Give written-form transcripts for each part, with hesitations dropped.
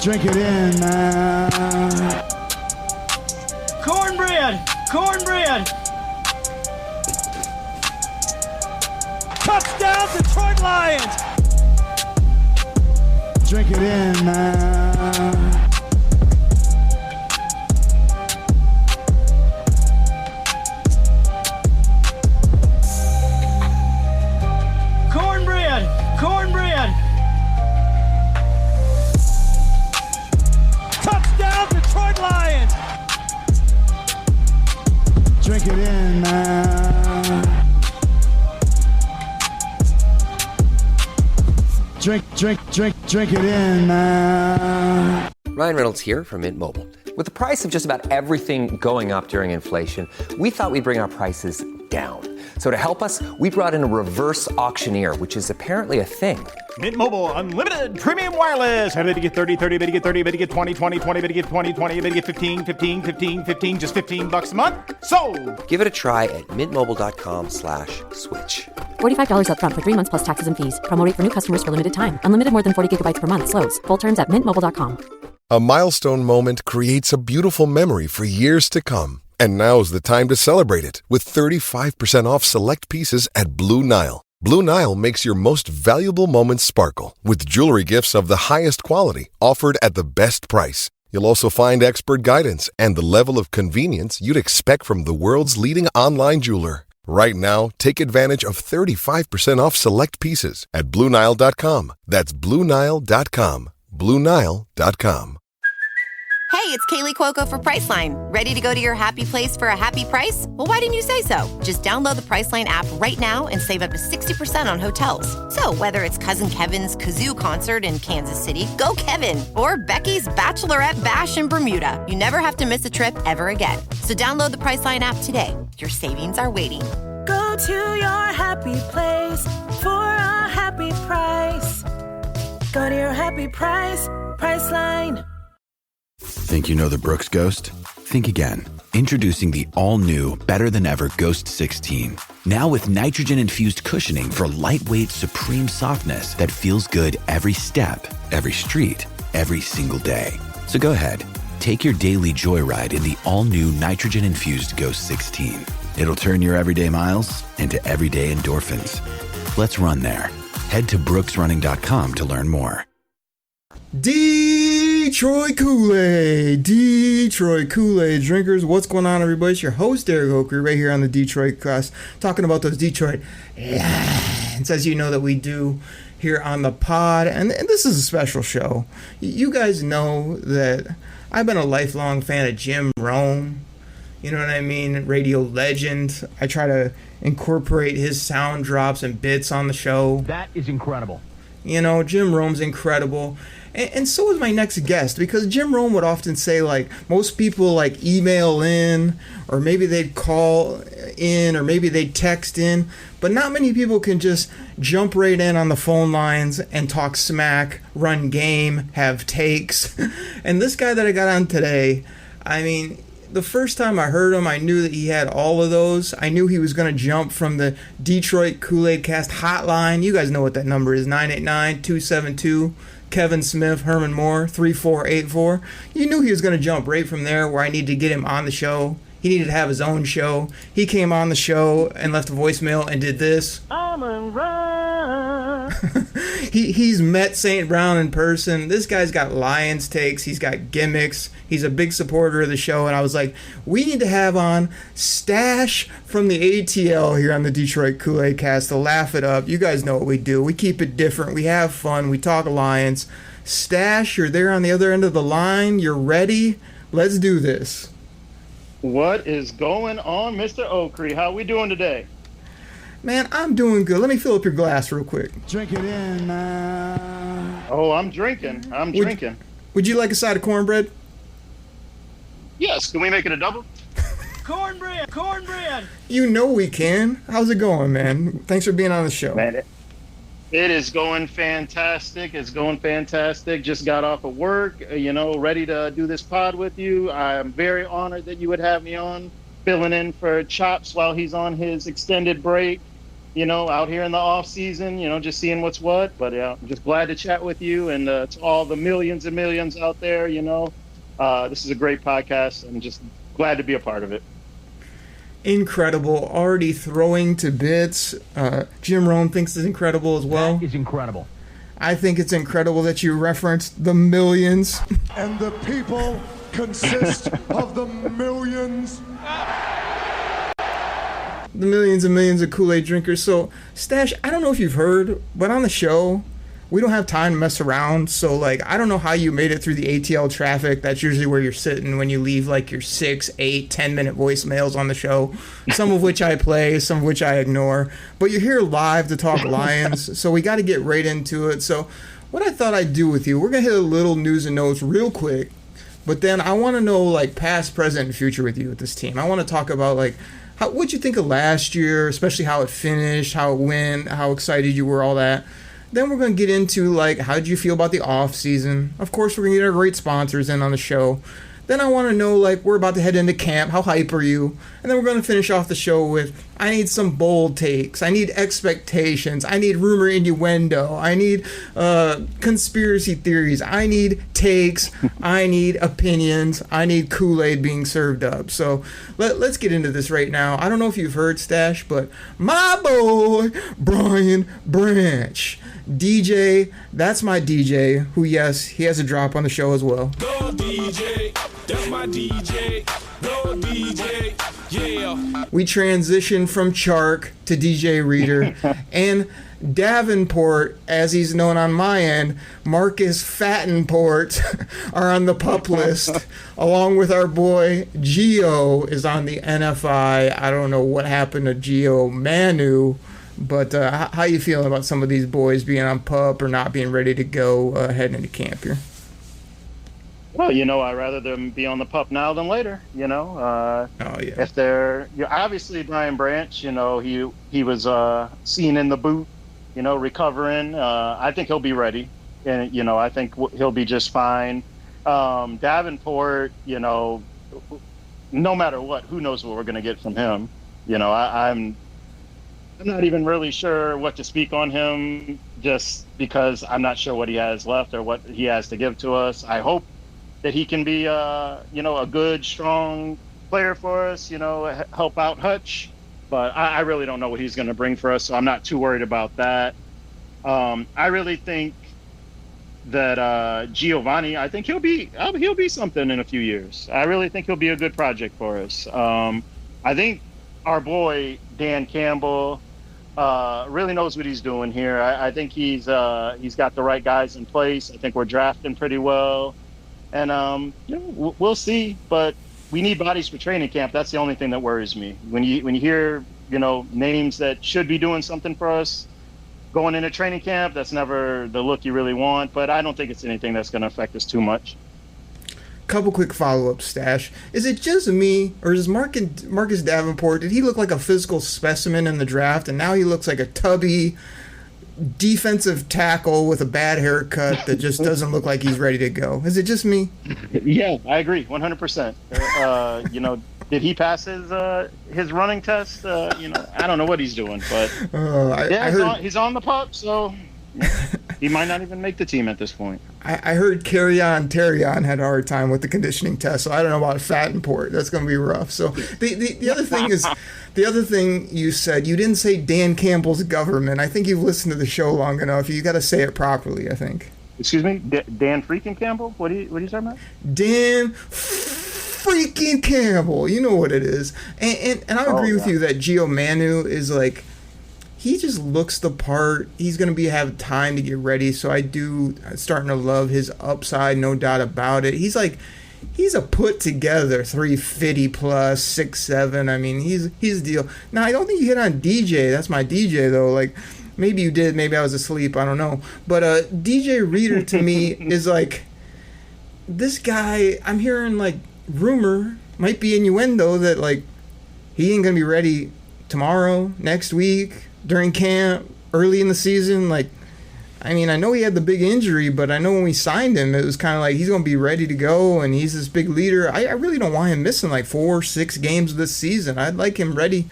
Drink it in, man. Cornbread! Cornbread! Touchdown, Detroit Lions! Drink it in, man. Cornbread! Cornbread! Touchdown, Detroit Lions! Drink it in, man. Drink it in, man. Ryan Reynolds here from Mint Mobile. With the price of just about everything going up during inflation, we thought we'd bring our prices down. So to help us, we brought in a reverse auctioneer, which is apparently a thing. Mint Mobile Unlimited Premium Wireless. How to get 30, 30, bit to get 30, bit to get 20, 20, 20, bit to get 20, 20, bit to get 15, 15, 15, 15, just $15 a month? Sold! Give it a try at mintmobile.com/switch. $45 up front for 3 months plus taxes and fees. Promo rate for new customers for limited time. Unlimited more than 40 gigabytes per month. Slows full terms at mintmobile.com. A milestone moment creates a beautiful memory for years to come. And now's the time to celebrate it with 35% off select pieces at Blue Nile. Blue Nile makes your most valuable moments sparkle with jewelry gifts of the highest quality offered at the best price. You'll also find expert guidance and the level of convenience you'd expect from the world's leading online jeweler. Right now, take advantage of 35% off select pieces at BlueNile.com. That's BlueNile.com. BlueNile.com. Hey, it's Kaylee Cuoco for Priceline. Ready to go to your happy place for a happy price? Well, why didn't you say so? Just download the Priceline app right now and save up to 60% on hotels. So whether it's Cousin Kevin's Kazoo Concert in Kansas City, go Kevin, or Becky's Bachelorette Bash in Bermuda, you never have to miss a trip ever again. So download the Priceline app today. Your savings are waiting. Go to your happy place for a happy price. Go to your happy price, Priceline. Think you know the Brooks Ghost? Think again. Introducing the all-new, better-than-ever Ghost 16. Now with nitrogen-infused cushioning for lightweight, supreme softness that feels good every step, every street, every single day. So go ahead, take your daily joyride in the all-new nitrogen-infused Ghost 16. It'll turn your everyday miles into everyday endorphins. Let's run there. Head to brooksrunning.com to learn more. Detroit Koolaid drinkers. What's going on, everybody? It's your host, Derek Oakley, right here on the Detroit Cast, talking about those Detroit Lions, as you know that we do here on the pod. And this is a special show. You guys know that I've been a lifelong fan of Jim Rome. You know what I mean? Radio legend. I try to incorporate his sound drops and bits on the show. That is incredible. You know, Jim Rome's incredible. And so is my next guest, because Jim Rome would often say, like, most people, like, email in, or maybe they'd call in, or maybe they'd text in, but not many people can just jump right in on the phone lines and talk smack, run game, have takes. And this guy that I got on today, I mean, the first time I heard him, I knew that he had all of those. I knew he was going to jump from the Detroit Koolaid Cast hotline. You guys know what that number is, 989-272. Kevin Smith, Herman Moore, 3484. You knew he was going to jump right from there, where I needed to get him on the show. He needed to have his own show. He came on the show and left a voicemail and did this. I'm a run. He's met St. Brown in person. This guy's got Lions takes. He's got gimmicks. He's a big supporter of the show. And I was like, we need to have on Stash from the ATL here on the Detroit Koolaid Cast to laugh it up. You guys know what we do. We keep it different. We have fun. We talk Lions. Stash, you're there on the other end of the line. You're ready. Let's do this. What is going on, Mr. Oakley? How we doing today? Man, I'm doing good. Let me fill up your glass real quick. Drink it in, man. Oh, I'm drinking. Drinking. Would you like a side of cornbread? Yes. Can we make it a double? Cornbread. You know we can. How's it going, man? Thanks for being on the show. Man, it is going fantastic. Just got off of work, ready to do this pod with you. I'm very honored that you would have me on, filling in for Chops while he's on his extended break. out here in the off season, just seeing what's what. But I'm just glad to chat with you, and to all the millions and millions out there, this is a great podcast. I'm just glad to be a part of it. Incredible. Already throwing to bits. Jim Rome thinks it's incredible as well. That is incredible. I think it's incredible that you referenced the millions. And the people consist of the millions. The millions and millions of Kool-Aid drinkers. So, Stash, I don't know if you've heard, but on the show, we don't have time to mess around. So, I don't know how you made it through the ATL traffic. That's usually where you're sitting when you leave, your 6, 8, 10-minute voicemails on the show. Some of which I play, some of which I ignore. But you're here live to talk Lions, so we got to get right into it. So, what I thought I'd do with you, we're going to hit a little news and notes real quick. But then I want to know, past, present, and future with you with this team. I want to talk about, what'd you think of last year, especially how it finished, how it went, how excited you were, all that. Then we're going to get into, how did you feel about the off season? Of course, we're going to get our great sponsors in on the show. Then I want to know, we're about to head into camp. How hype are you? And then we're going to finish off the show with, I need some bold takes. I need expectations. I need rumor innuendo. I need conspiracy theories. I need takes. I need opinions. I need Kool-Aid being served up. So let's get into this right now. I don't know if you've heard, Stash, but my boy, Brian Branch. DJ, that's my DJ, who, yes, he has a drop on the show as well. Go DJ, that's my DJ. Go DJ, yeah. We transition from Chark to DJ Reader, and Davenport, as he's known on my end, Marcus Fattenport, are on the pup list, along with our boy Gio is on the NFI. I don't know what happened to Gio Manu. But how you feeling about some of these boys being on pup or not being ready to go heading into camp here? Well, I'd rather them be on the pup now than later, Oh, yeah. If they're, obviously Brian Branch, he was seen in the boot, recovering. I think he'll be ready. And, I think he'll be just fine. Davenport, no matter what, who knows what we're going to get from him. I'm not even really sure what to speak on him, just because I'm not sure what he has left or what he has to give to us. I hope that he can be, a good, strong player for us, help out Hutch. But I really don't know what he's going to bring for us, so I'm not too worried about that. I really think that Giovanni, I think he'll be something in a few years. I really think he'll be a good project for us. I think our boy Dan Campbell really knows what he's doing here. I think he's got the right guys in place. I think we're drafting pretty well, and we'll see. But we need bodies for training camp. That's the only thing that worries me. When you hear names that should be doing something for us going into training camp, that's never the look you really want. But I don't think it's anything that's going to affect us too much. Couple quick follow-ups, Stash. Is it just me, or is Marcus Davenport, did he look like a physical specimen in the draft, and now he looks like a tubby defensive tackle with a bad haircut that just doesn't look like he's ready to go? Is it just me? Yeah, I agree, 100%. Did he pass his running test? I don't know what he's doing, but I heard, he's on the pup, so he might not even make the team at this point. I heard Terrion had a hard time with the conditioning test, so I don't know about Fattenport. That's going to be rough. So the other thing is, the other thing you said, you didn't say Dan Campbell's government. I think you've listened to the show long enough. You got to say it properly, I think. Excuse me, Dan freaking Campbell? What are you talking about? Dan freaking Campbell. You know what it is. And I agree with you that Gio Manu is he just looks the part. He's going to have time to get ready, so I'm starting to love his upside, no doubt about it. He's a put-together 350 plus, 6'7". I mean, he's a deal. Now, I don't think you hit on DJ. That's my DJ, though. Maybe you did. Maybe I was asleep. I don't know. But DJ Reader, to me, is this guy, I'm hearing, rumor, might be innuendo that, he ain't going to be ready tomorrow, next week, during camp, early in the season. I know he had the big injury, but I know when we signed him, it was kind of he's going to be ready to go, and he's this big leader. I really don't want him missing 4 or 6 games this season. I'd like him ready.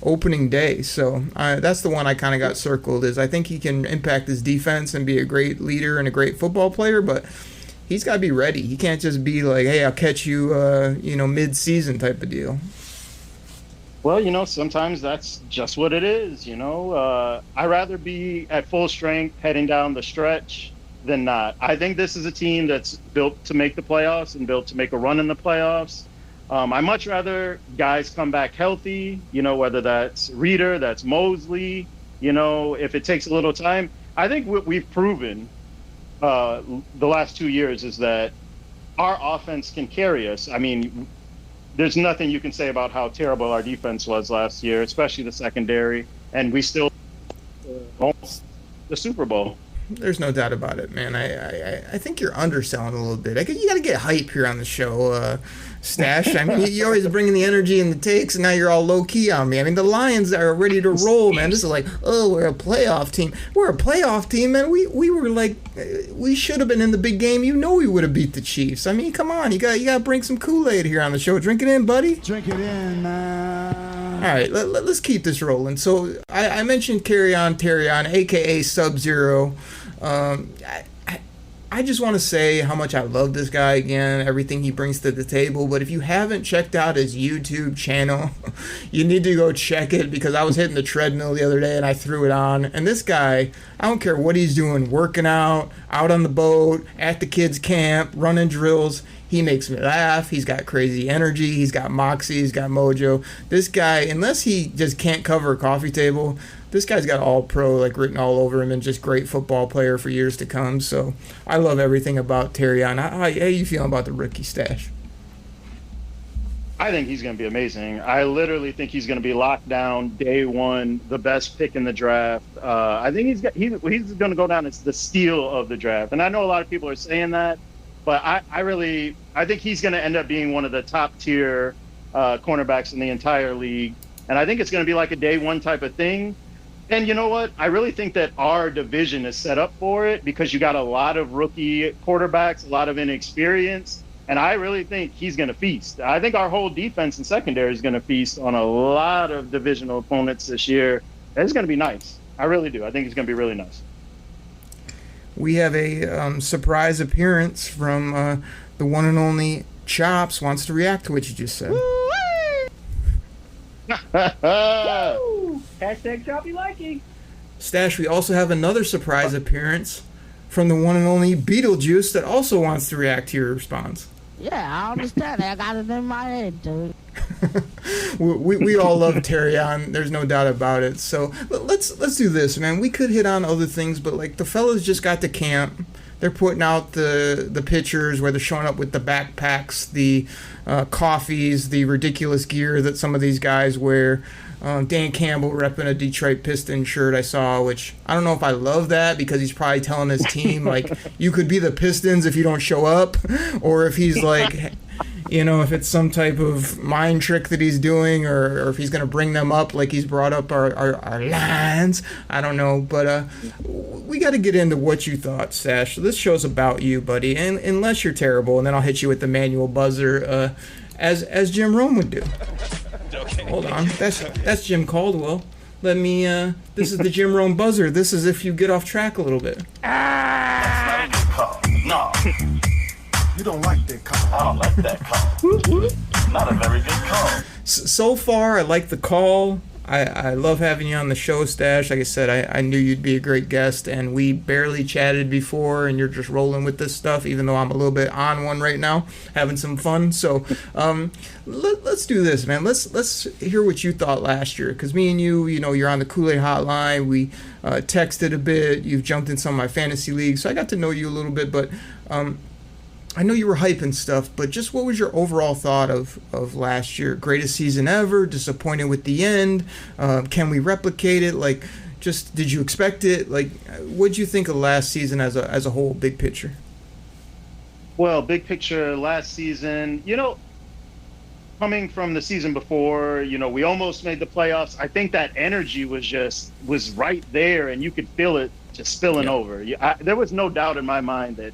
opening day. So that's the one I kind of got circled. Is I think he can impact his defense and be a great leader and a great football player, but he's got to be ready. He can't just be like, hey, I'll catch you, mid-season type of deal. Well, sometimes that's just what it is, I'd rather be at full strength heading down the stretch than not. I think this is a team that's built to make the playoffs and built to make a run in the playoffs. I much rather guys come back healthy, whether that's Reeder, that's Mosley, if it takes a little time. I think what we've proven the last 2 years is that our offense can carry us. I mean, there's nothing you can say about how terrible our defense was last year, especially the secondary, and we still almost the Super Bowl. There's no doubt about it, man. I think you're underselling a little bit. You got to get hype here on the show, Stash. I mean, you always bring in the energy and the takes, and now you're all low-key on me. I mean, the Lions are ready to roll, man. This is like, oh, we're a playoff team. We're a playoff team, man. We were like, we should have been in the big game. We would have beat the Chiefs. I mean, come on. You got to bring some Kool-Aid here on the show. Drink it in, buddy. Drink it in, man. All right, let's keep this rolling. So I mentioned Terrion, a.k.a. Sub-Zero. I just want to say how much I love this guy again, everything he brings to the table. But if you haven't checked out his YouTube channel, you need to go check it, because I was hitting the treadmill the other day and I threw it on. And this guy, I don't care what he's doing, working out on the boat, at the kids' camp, running drills, he makes me laugh. He's got crazy energy. He's got moxie. He's got mojo. This guy, unless he just can't cover a coffee table, this guy's got all pro written all over him, and just great football player for years to come. So I love everything about Terrion. How you feeling about the rookie, Stash? I think he's going to be amazing. I literally think he's going to be locked down day one, the best pick in the draft. I think he's going to go down as the steal of the draft. And I know a lot of people are saying that, but I think he's going to end up being one of the top tier cornerbacks in the entire league. And I think it's going to be like a day one type of thing. And you know what? I really think that our division is set up for it, because you got a lot of rookie quarterbacks, a lot of inexperience. And I really think he's going to feast. I think our whole defense and secondary is going to feast on a lot of divisional opponents this year. It's going to be nice. I really do. I think it's going to be really nice. We have a surprise appearance from the one and only Chops. Wants to react to what you just said. Hashtag choppy liking. Stash, we also have another surprise appearance from the one and only Beetlejuice that also wants to react to your response. Yeah, I understand. I got it in my head, dude. we all love Terrion. There's no doubt about it. So let's do this, man. We could hit on other things, but the fellas just got to camp. They're putting out the pictures where they're showing up with the backpacks, the coffees, the ridiculous gear that some of these guys wear. Dan Campbell repping a Detroit Pistons shirt I saw, which I don't know if I love that, because he's probably telling his team, you could be the Pistons if you don't show up, or if he's if it's some type of mind trick that he's doing, or if he's going to bring them up like he's brought up our lines. I don't know, but we got to get into what you thought, Sash. So this show's about you, buddy, and unless you're terrible, and then I'll hit you with the manual buzzer, as Jim Rome would do. Hold on, that's Jim Caldwell. Let me, this is the Jim Rome buzzer. This is if you get off track a little bit. That's not a good call. No. You don't like that call. I don't like that call. Not a very good call. So far, I like the call. I love having you on the show, Stash. Like I said, I knew you'd be a great guest, and we barely chatted before, and you're just rolling with this stuff, even though I'm a little bit on one right now, having some fun. So let's do this, man. Let's hear what you thought last year, because me and you're on the Kool-Aid hotline. We texted a bit. You've jumped in some of my fantasy leagues, so I got to know you a little bit, but I know you were hyping stuff, but just what was your overall thought of last year? Greatest season ever? Disappointed with the end? Can we replicate it? Did you expect it? What'd you think of last season as a whole, big picture? Well, big picture last season, coming from the season before, we almost made the playoffs. I think that energy was right there, and you could feel it just spilling over. There was no doubt in my mind that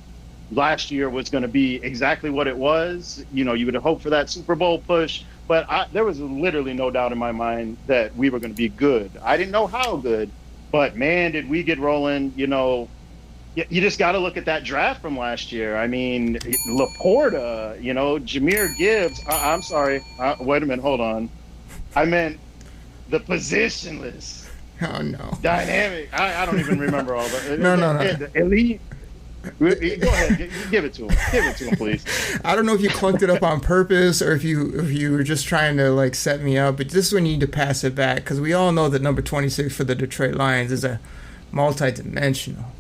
last year was going to be exactly what it was. You would have hoped for that Super Bowl push, but there was literally no doubt in my mind that we were going to be good. I didn't know how good, but man, did we get rolling. You know, you just got to look at that draft from last year. I mean, Laporta, you know, Jahmyr Gibbs. I'm sorry. Wait a minute. Hold on. I meant the positionless. Oh, no. Dynamic. I don't even remember all that. No. The elite. Go ahead, give it to him. Give it to him, please. I don't know if you clunked it up on purpose or if you were just trying to like set me up, but this is when you need to pass it back because we all know that number 26 for the Detroit Lions is a multi-dimensional,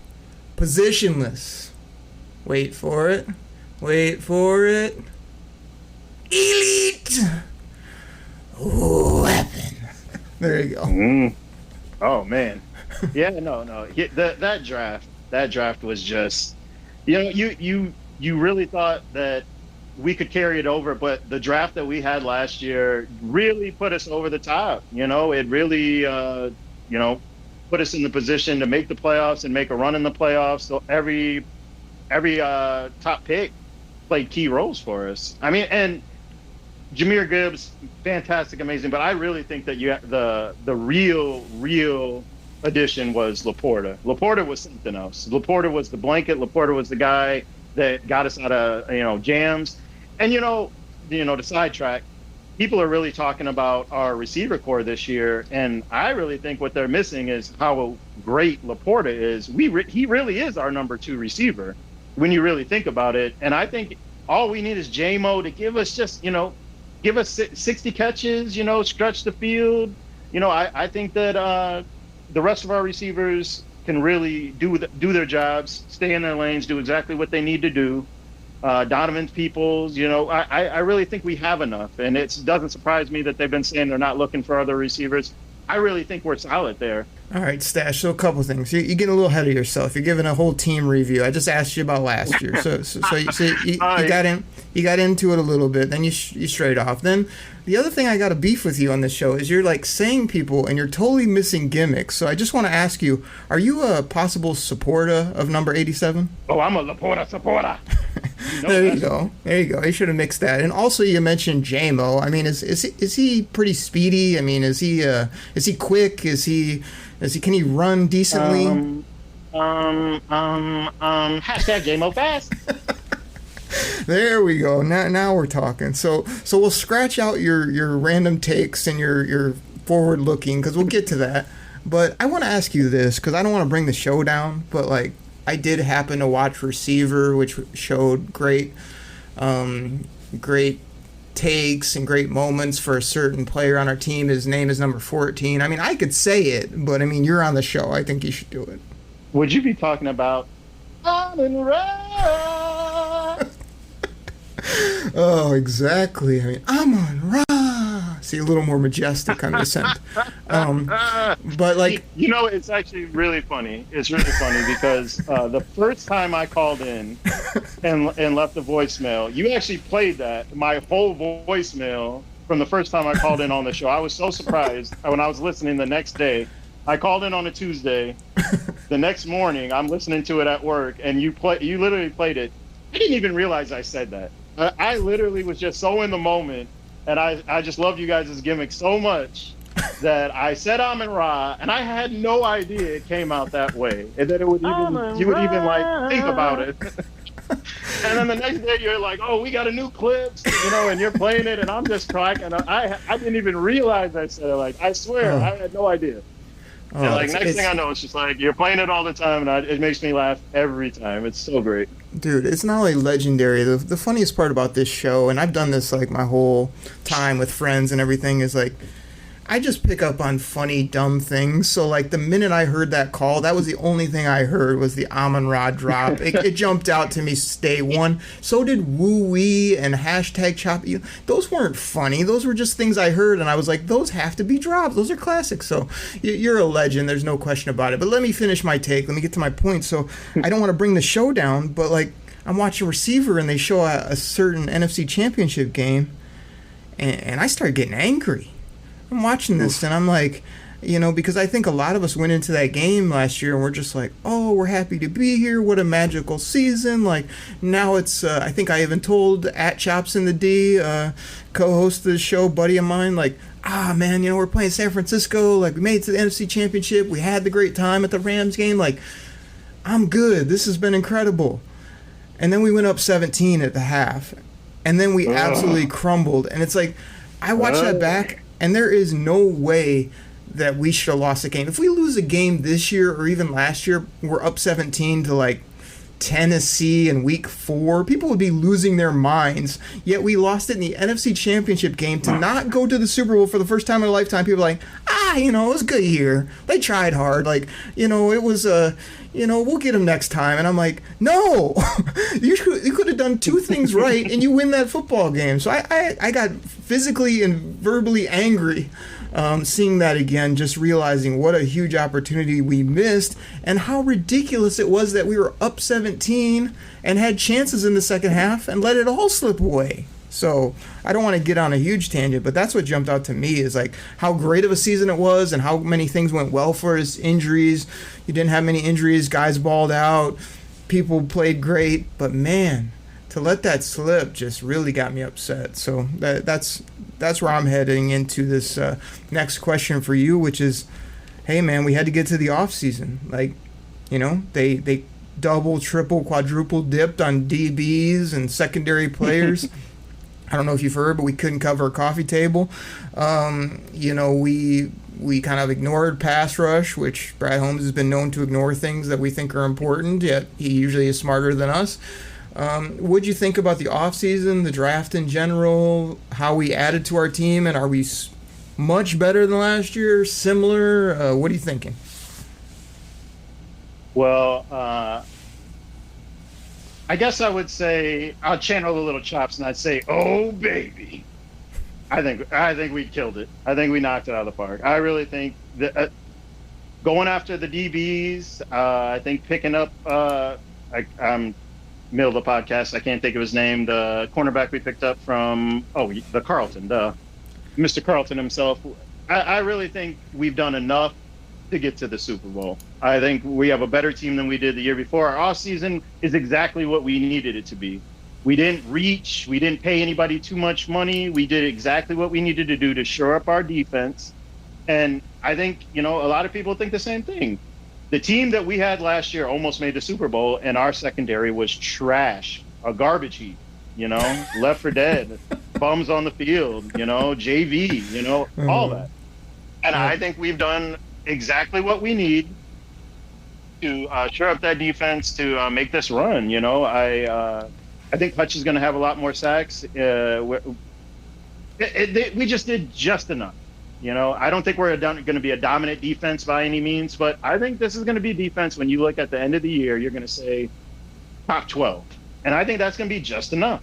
positionless. Wait for it. Elite weapon. There you go. Oh man, yeah, no. That draft was just, you know, you really thought that we could carry it over, but the draft that we had last year really put us over the top. You know, it really, put us in the position to make the playoffs and make a run in the playoffs. So every top pick played key roles for us. I mean, and Jahmyr Gibbs, fantastic, amazing, but I really think that the real addition was Laporta. Laporta was something else. Laporta was the blanket. Laporta was the guy that got us out of jams. And to sidetrack, people are really talking about our receiver core this year, and I really think what they're missing is how great Laporta is. He really is our number 2 receiver when you really think about it. And I think all we need is J-Mo to give us 60 catches, stretch the field. I think that the rest of our receivers can really do their jobs, stay in their lanes, do exactly what they need to do. Donovan Peoples, I really think we have enough. And it doesn't surprise me that they've been saying they're not looking for other receivers. I really think we're solid there. All right, Stash. So a couple things. You get a little ahead of yourself. You're giving a whole team review. I just asked you about last year. So you got into it a little bit. Then you strayed off. Then the other thing I got a beef with you on this show is you're like saying people and you're totally missing gimmicks. So I just want to ask you, are you a possible supporter of number 87? Oh, I'm a Laporta supporter. There you go. You should have mixed that. And also, you mentioned J-Mo. I mean, is he pretty speedy? I mean, is he quick? Can he run decently? Hashtag J-Mo fast. There we go. Now we're talking. So we'll scratch out your random takes and your forward looking because we'll get to that. But I want to ask you this because I don't want to bring the show down, but like. I did happen to watch Receiver, which showed great takes and great moments for a certain player on our team. His name is number 14. I mean, I could say it, but I mean, you're on the show. I think you should do it. Would you be talking about Amon-Ra? Oh, exactly. I mean, Amon-Ra. See, a little more majestic on this end. But like, it's actually really funny. It's really funny because the first time I called in and left a voicemail, you actually played my whole voicemail from the first time I called in on the show. I was so surprised when I was listening the next day. I called in on a Tuesday. The next morning, I'm listening to it at work, and you literally played it. I didn't even realize I said that. I literally was just so in the moment. And I just loved you guys' gimmick so much that I said Amon-Ra, and I had no idea it came out that way, and that you would even like think about it. And then the next day you're like, oh, we got a new clip, and you're playing it, and I'm just cracking. I didn't even realize I said it. Like, I swear, I had no idea. And next thing I know, it's just like you're playing it all the time, and it makes me laugh every time. It's so great. Dude, it's not only legendary. The funniest part about this show, and I've done this like my whole time with friends and everything, is like I just pick up on funny, dumb things. So like the minute I heard that call, that was the only thing I heard was the Amon-Ra drop. It jumped out to me day one. So did woo-wee and hashtag chop. Those weren't funny. Those were just things I heard, and I was like, those have to be dropped. Those are classics. So you're a legend. There's no question about it. But let me finish my take. Let me get to my point. So I don't want to bring the show down, but like I'm watching Receiver, and they show a certain NFC Championship game, and I start getting angry. I'm watching this and I'm like, because I think a lot of us went into that game last year and we're just like, oh, we're happy to be here. What a magical season. Like, now it's, I think I even told at Chops in the D, co-host of the show, buddy of mine, like, man, we're playing San Francisco. Like, we made it to the NFC Championship. We had the great time at the Rams game. Like, I'm good. This has been incredible. And then we went up 17 at the half. And then we absolutely crumbled. And it's like, I watched that back, and there is no way that we should have lost the game. If we lose a game this year or even last year, we're up 17 to like Tennessee in week 4, people would be losing their minds. Yet we lost it in the NFC Championship game to not go to the Super Bowl for the first time in a lifetime. People are like, it was good here. They tried hard. Like, it was we'll get them next time. And I'm like, no, you could have done 2 things right and you win that football game. So I got physically and verbally angry seeing that again, just realizing what a huge opportunity we missed and how ridiculous it was that we were up 17 and had chances in the second half and let it all slip away. So I don't want to get on a huge tangent, but that's what jumped out to me is like how great of a season it was and how many things went well for us. Injuries, you didn't have many injuries, guys balled out, people played great, but man, to let that slip just really got me upset. So that's where I'm heading into this next question for you, which is, hey man, we had to get to the off season. Like, they double, triple, quadruple dipped on DBs and secondary players. I don't know if you've heard, but we couldn't cover a coffee table. We kind of ignored pass rush, which Brad Holmes has been known to ignore things that we think are important, yet he usually is smarter than us. What'd you think about the offseason, the draft in general, how we added to our team, and are we much better than last year, similar? What are you thinking? Well, I guess I would say I'll channel the little chops and I'd say, "Oh baby," I think we killed it. I think we knocked it out of the park. I really think that going after the DBs, I think picking up. I'm middle of the podcast. I can't think of his name. The cornerback we picked up from the Carlton, Mr. Carlton himself. I really think we've done enough to get to the Super Bowl. I think we have a better team than we did the year before. Our offseason is exactly what we needed it to be. We didn't reach. We didn't pay anybody too much money. We did exactly what we needed to do to shore up our defense. And I think, a lot of people think the same thing. The team that we had last year almost made the Super Bowl, and our secondary was trash, a garbage heap, left for dead, bums on the field, JV, all that. And I think we've done exactly what we need to shore up that defense to make this run. I think Hutch is going to have a lot more sacks. We just did just enough. I don't think we're going to be a dominant defense by any means, but I think this is going to be defense when you look at the end of the year, you're going to say top 12. And I think that's going to be just enough.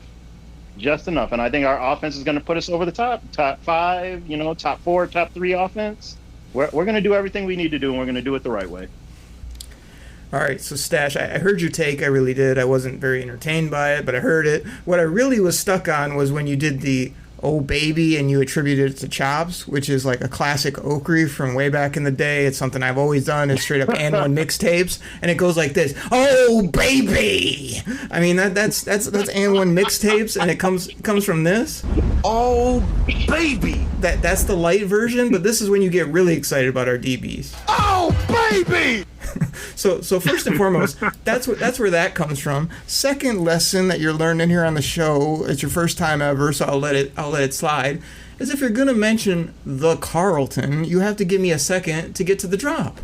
Just enough. And I think our offense is going to put us over the top 5, top 4, top 3 offense. We're going to do everything we need to do, and we're going to do it the right way. All right, so Stash, I heard your take. I really did. I wasn't very entertained by it, but I heard it. What I really was stuck on was when you did the "Oh Baby" and you attributed it to Chops, which is like a classic Oakrey from way back in the day. It's something I've always done, is straight up and one mixtapes, and it goes like this: "Oh baby." I mean that's and one mixtapes, and it comes from this. Oh baby. That's the light version, but this is when you get really excited about our DBs. Oh baby. So first and foremost, that's where that comes from. Second lesson that you're learning here on the show, it's your first time ever, so I'll let it slide, is if you're gonna mention the Carlton, you have to give me a second to get to the drop.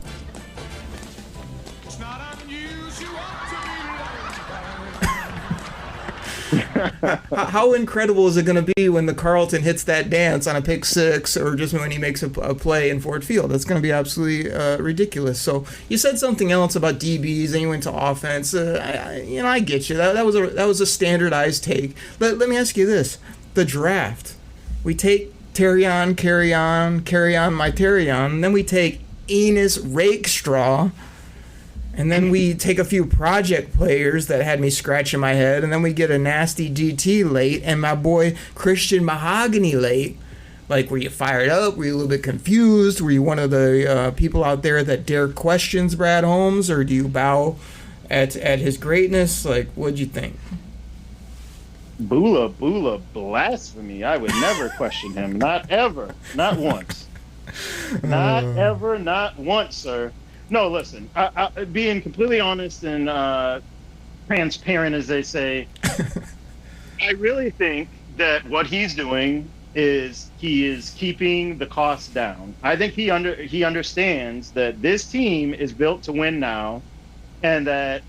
How incredible is it going to be when the Carlton hits that dance on a pick six, or just when he makes a play in Ford Field? That's going to be absolutely ridiculous. So you said something else about DBs, and you went to offense. I get you. That was a standardized take. Let me ask you this: the draft. We take Terrion, carry on my Terrion, and then we take Enos Rakestraw. And then we take a few project players that had me scratching my head, and then we get a nasty GT late, and my boy Christian Mahogany late. Like, were you fired up? Were you a little bit confused? Were you one of the people out there that dare questions Brad Holmes, or do you bow at his greatness? Like, what'd you think? Bula, blasphemy. I would never question him. Not ever. Not once. Not ever, not once, sir. No, listen, I, being completely honest and transparent, as they say, I really think that what he's doing is he is keeping the costs down. I think he understands that this team is built to win now, and that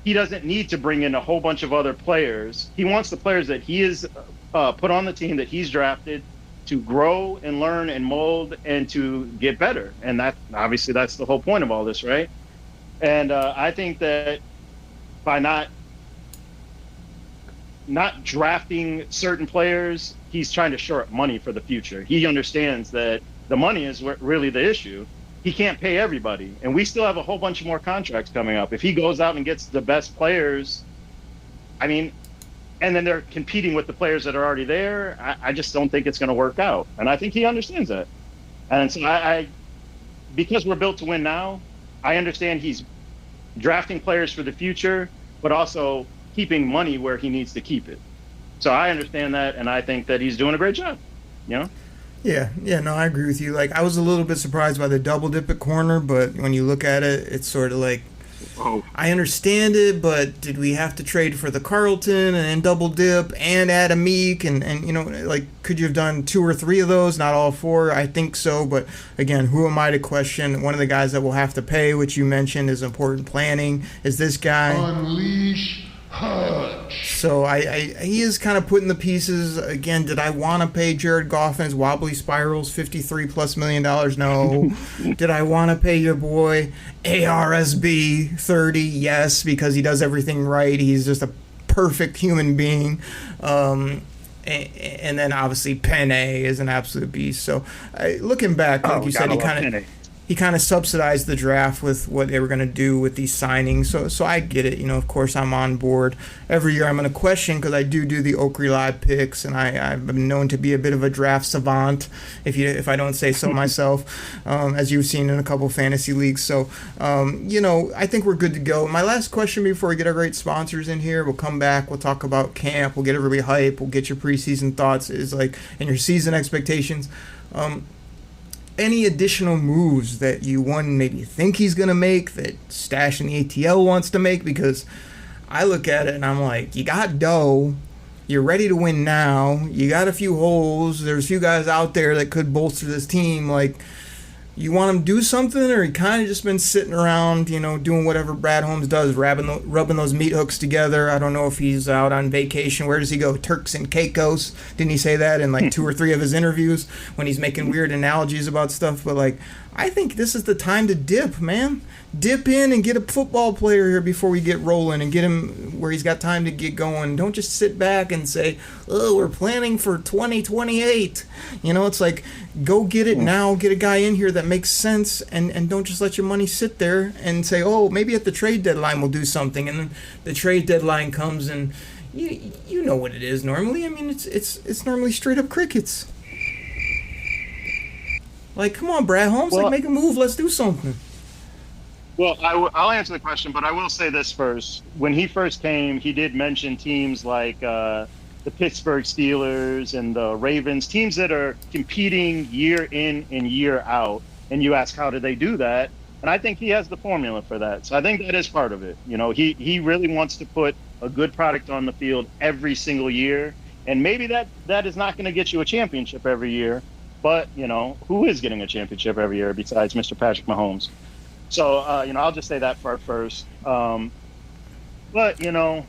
he doesn't need to bring in a whole bunch of other players. He wants the players that he has put on the team, that he's drafted, to grow and learn and mold and to get better. And that, obviously, that's the whole point of all this, right? And I think that by not drafting certain players, he's trying to shore up money for the future. He understands that the money is really the issue. He can't pay everybody, and we still have a whole bunch more contracts coming up. If he goes out and gets the best players, I mean, and then they're competing with the players that are already there, I just don't think it's going to work out. And I think he understands that. And so I because we're built to win now, I understand he's drafting players for the future, but also keeping money where he needs to keep it. So I understand that, and I think that he's doing a great job, you know? Yeah, no, I agree with you. Like, I was a little bit surprised by the double dip at corner, but when you look at it, it's sort of like, I understand it, but did we have to trade for the Carlton and then double dip and add a Meek? And you know, like, could you have done 2 or 3 of those? Not all 4, I think so. But again, who am I to question? One of the guys that will have to pay, which you mentioned is important planning, is this guy. Unleash Hutch. So he is kind of putting the pieces. Again, did I want to pay Jared Goff and his wobbly spirals $53+ million? No. Did I want to pay your boy ARSB 30? Yes, because he does everything right. He's just a perfect human being. And then obviously Penne is an absolute beast. So looking back, like you said, he kind of subsidized the draft with what they were going to do with these signings. So I get it. You know, of course, I'm on board. Every year I'm going to question, because I do the Oakley Live picks, and I've been known to be a bit of a draft savant, if I don't say so myself, as you've seen in a couple fantasy leagues. So, you know, I think we're good to go. My last question before we get our great sponsors in here, we'll come back, we'll talk about camp, we'll get everybody hype, we'll get your preseason thoughts, is like, and your season expectations. Any additional moves that you maybe think he's going to make, that Stash in the ATL wants to make? Because I look at it and I'm like, you got dough, you're ready to win now, you got a few holes, there's a few guys out there that could bolster this team. Like, you want him to do something, or he kind of just been sitting around, you know, doing whatever Brad Holmes does, rubbing those meat hooks together? I don't know if he's out on vacation. Where does he go? Turks and Caicos? Didn't he say that in like 2 or 3 of his interviews when he's making weird analogies about stuff? But like, I think this is the time to dip, man. Dip in and get a football player here before we get rolling, and get him where he's got time to get going. Don't just sit back and say, oh, we're planning for 2028. You know, it's like, go get it now. Get a guy in here that makes sense, and don't just let your money sit there and say, oh, maybe at the trade deadline we'll do something. And then the trade deadline comes, and you know what it is normally. I mean, it's normally straight up crickets. Like, come on, Brad Holmes, like, make a move. Let's do something. Well, I'll answer the question, but I will say this first. When he first came, he did mention teams like the Pittsburgh Steelers and the Ravens, teams that are competing year in and year out. And you ask, how do they do that? And I think he has the formula for that. So I think that is part of it. You know, he really wants to put a good product on the field every single year. And maybe that is not going to get you a championship every year. But, you know, who is getting a championship every year besides Mr. Patrick Mahomes? So, you know, I'll just say that part first. But, you know.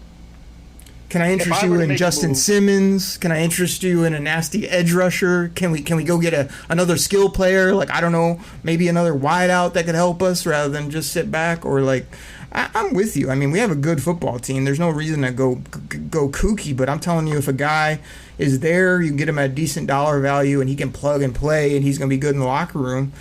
Can I interest you in Justin Simmons? Can I interest you in a nasty edge rusher? Can we go get another skill player? Like, I don't know, maybe another wideout that could help us rather than just sit back? Or, like, I'm with you. I mean, we have a good football team. There's no reason to go kooky, but I'm telling you, if a guy is there, you can get him at a decent dollar value, and he can plug and play, and he's going to be good in the locker room,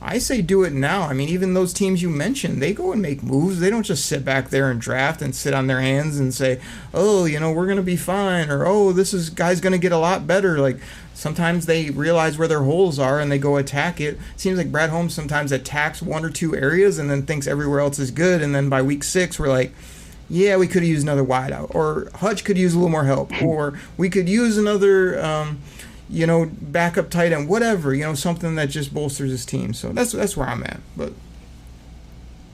I say do it now. I mean, even those teams you mentioned, they go and make moves. They don't just sit back there and draft and sit on their hands and say, oh, we're going to be fine, or, oh, this guy's going to get a lot better. Like, sometimes they realize where their holes are and they go attack it. Seems like Brad Holmes sometimes attacks one or two areas and then thinks everywhere else is good. And then by week 6, we're like, yeah, we could have used another wideout, or Hutch could use a little more help, or we could use another, backup tight end, whatever, something that just bolsters his team. So that's where I'm at. But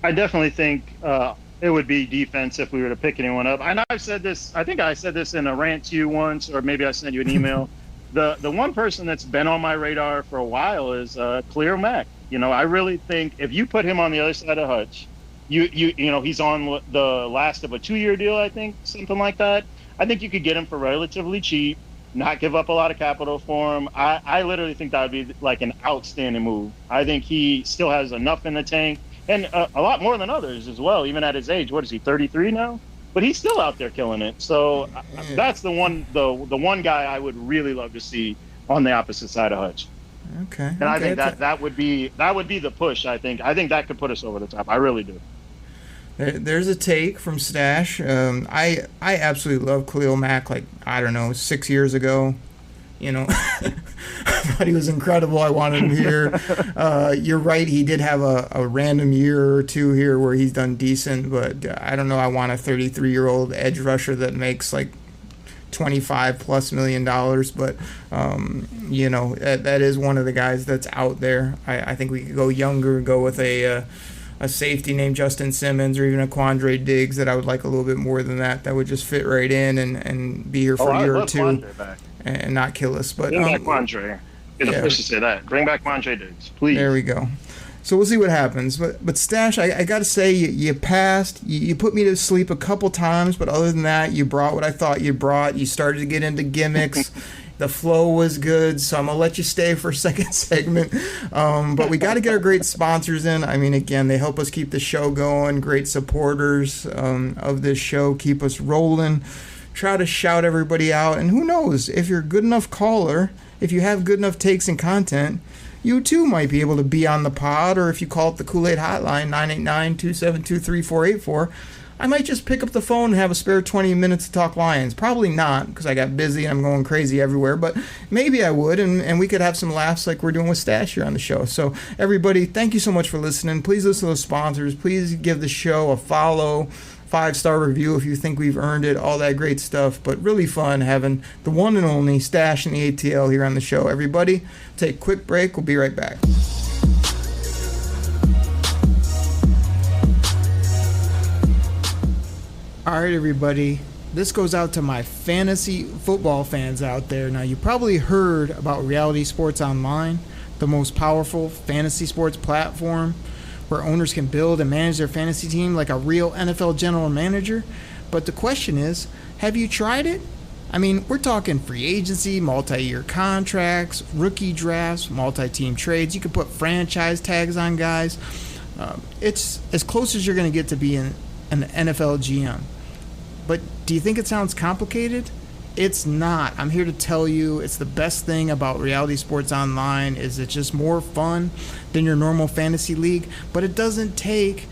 I definitely think it would be defense if we were to pick anyone up. And I've said this, I think I said this in a rant to you once, or maybe I sent you an email. The one person that's been on my radar for a while is Khalil Mack. I really think if you put him on the other side of Hutch, he's on the last of a 2-year deal, I think, something like that. I think you could get him for relatively cheap, not give up a lot of capital for him. I literally think that would be like an outstanding move. I think he still has enough in the tank, and a lot more than others as well, even at his age. What is he, 33 now? But he's still out there killing it. So that's the one guy I would really love to see on the opposite side of Hutch. Okay. And I think that would be the push. I think that could put us over the top. I really do. There's a take from Stash. I absolutely love Khalil Mack. 6 years ago, I thought he was incredible. I wanted him here. You're right. He did have a random year or two here where he's done decent, but I don't know. I want a 33-year-old edge rusher that makes like $25+ million, but that is one of the guys that's out there. I think we could go younger, go with a safety named Justin Simmons, or even a Quandre Diggs that I would like a little bit more than that. That would just fit right in and be here for a year or two and not kill us. But bring back Quandre. You're the first to say that. Bring back Quandre Diggs, please. There we go. So we'll see what happens. But Stash, I got to say, you passed. You put me to sleep a couple times, but other than that, you brought what I thought you brought. You started to get into gimmicks. The flow was good, so I'm going to let you stay for a second segment. But we got to get our great sponsors in. I mean, again, they help us keep the show going. Great supporters of this show. Keep us rolling. Try to shout everybody out. And who knows, if you're a good enough caller, if you have good enough takes and content, you too might be able to be on the pod. Or if you call up the Kool-Aid hotline, 989-272-3484, I might just pick up the phone and have a spare 20 minutes to talk Lions. Probably not, because I got busy and I'm going crazy everywhere, but maybe I would, and we could have some laughs like we're doing with Stash here on the show. So everybody, thank you so much for listening. Please listen to those sponsors. Please give the show a follow, 5-star review if you think we've earned it, all that great stuff. But really fun having the one and only Stash and the ATL here on the show. Everybody, take a quick break. We'll be right back. All right, everybody. This goes out to my fantasy football fans out there. Now, you probably heard about Reality Sports Online, the most powerful fantasy sports platform where owners can build and manage their fantasy team like a real NFL general manager. But the question is, have you tried it? I mean, we're talking free agency, multi-year contracts, rookie drafts, multi-team trades. You can put franchise tags on guys. It's as close as you're going to get to being an NFL GM. But do you think it sounds complicated? It's not. I'm here to tell you it's the best thing about Reality Sports Online is it's just more fun than your normal fantasy league, but it doesn't take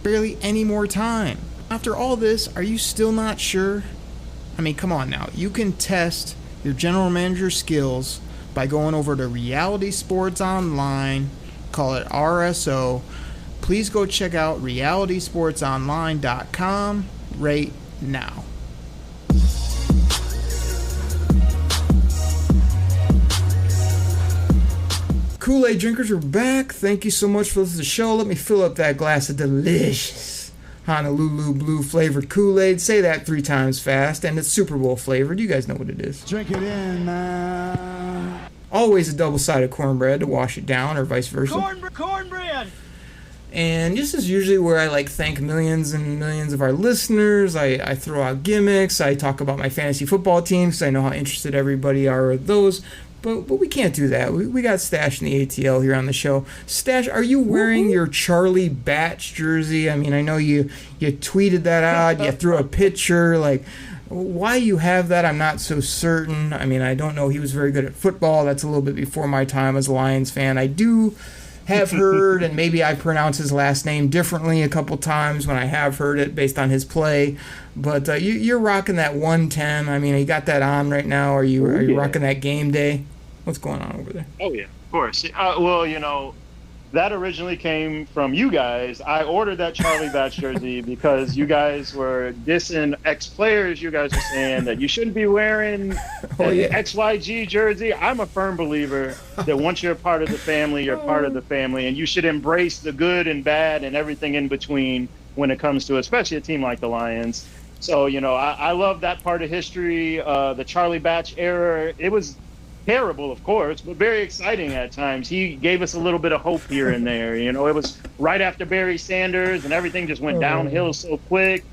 barely any more time. After all this, are you still not sure? I mean, come on now. You can test your general manager skills by going over to Reality Sports Online, call it RSO. Please go check out realitysportsonline.com right now. Kool-Aid drinkers are back. Thank you so much for listening to the show. Let me fill up that glass of delicious Honolulu Blue flavored Kool-Aid. Say that 3 times fast, and it's Super Bowl flavored. You guys know what it is. Drink it in, man. Always a double-sided cornbread to wash it down, or vice versa. Cornbread. And this is usually where I thank millions and millions of our listeners. I throw out gimmicks. I talk about my fantasy football teams because I know how interested everybody are with those. But we can't do that. We got Stash and the ATL here on the show. Stash, are you wearing your Charlie Batch jersey? I mean, I know you tweeted that out. You threw a picture. Why you have that, I'm not so certain. I mean, I don't know. He was very good at football. That's a little bit before my time as a Lions fan. I do have heard, and maybe I pronounce his last name differently a couple times when I have heard it based on his play. But you're rocking that 110. I mean, you got that on right now. Are you rocking that game day? What's going on over there? Oh yeah, of course. Well, you know, that originally came from you guys. I ordered that Charlie Batch jersey because you guys were dissing ex-players. You guys were saying that you shouldn't be wearing an XYG jersey. I'm a firm believer that once you're a part of the family, you're part of the family, and you should embrace the good and bad and everything in between when it comes to especially a team like the Lions. So, you know, I love that part of history, the Charlie Batch era. It was terrible, of course, but very exciting at times. He gave us a little bit of hope here and there. You know, it was right after Barry Sanders, and everything just went downhill so quick.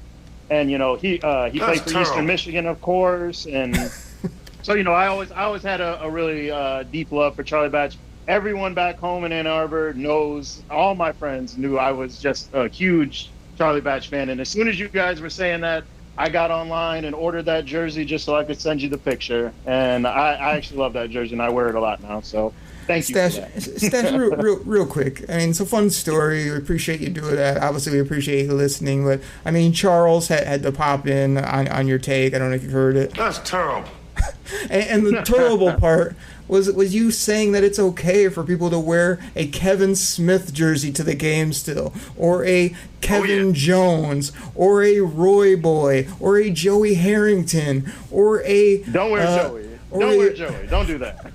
And you know, he played for Eastern Michigan, of course, and so you know, I always had a really deep love for Charlie Batch. Everyone back home in Ann Arbor knows. All my friends knew I was just a huge Charlie Batch fan, and as soon as you guys were saying that, I got online and ordered that jersey just so I could send you the picture. And I actually love that jersey, and I wear it a lot now. So thank you for that. Stash, real quick. I mean, it's a fun story. We appreciate you doing that. Obviously, we appreciate you listening. But, I mean, Charles had to pop in on your take. I don't know if you've heard it. That's terrible. And the terrible part was you saying that it's okay for people to wear a Kevin Smith jersey to the game still, or a Kevin Jones, or a Roy Boy, or a Joey Harrington, or a... Don't wear Joey. Don't wear Joey. Don't do that.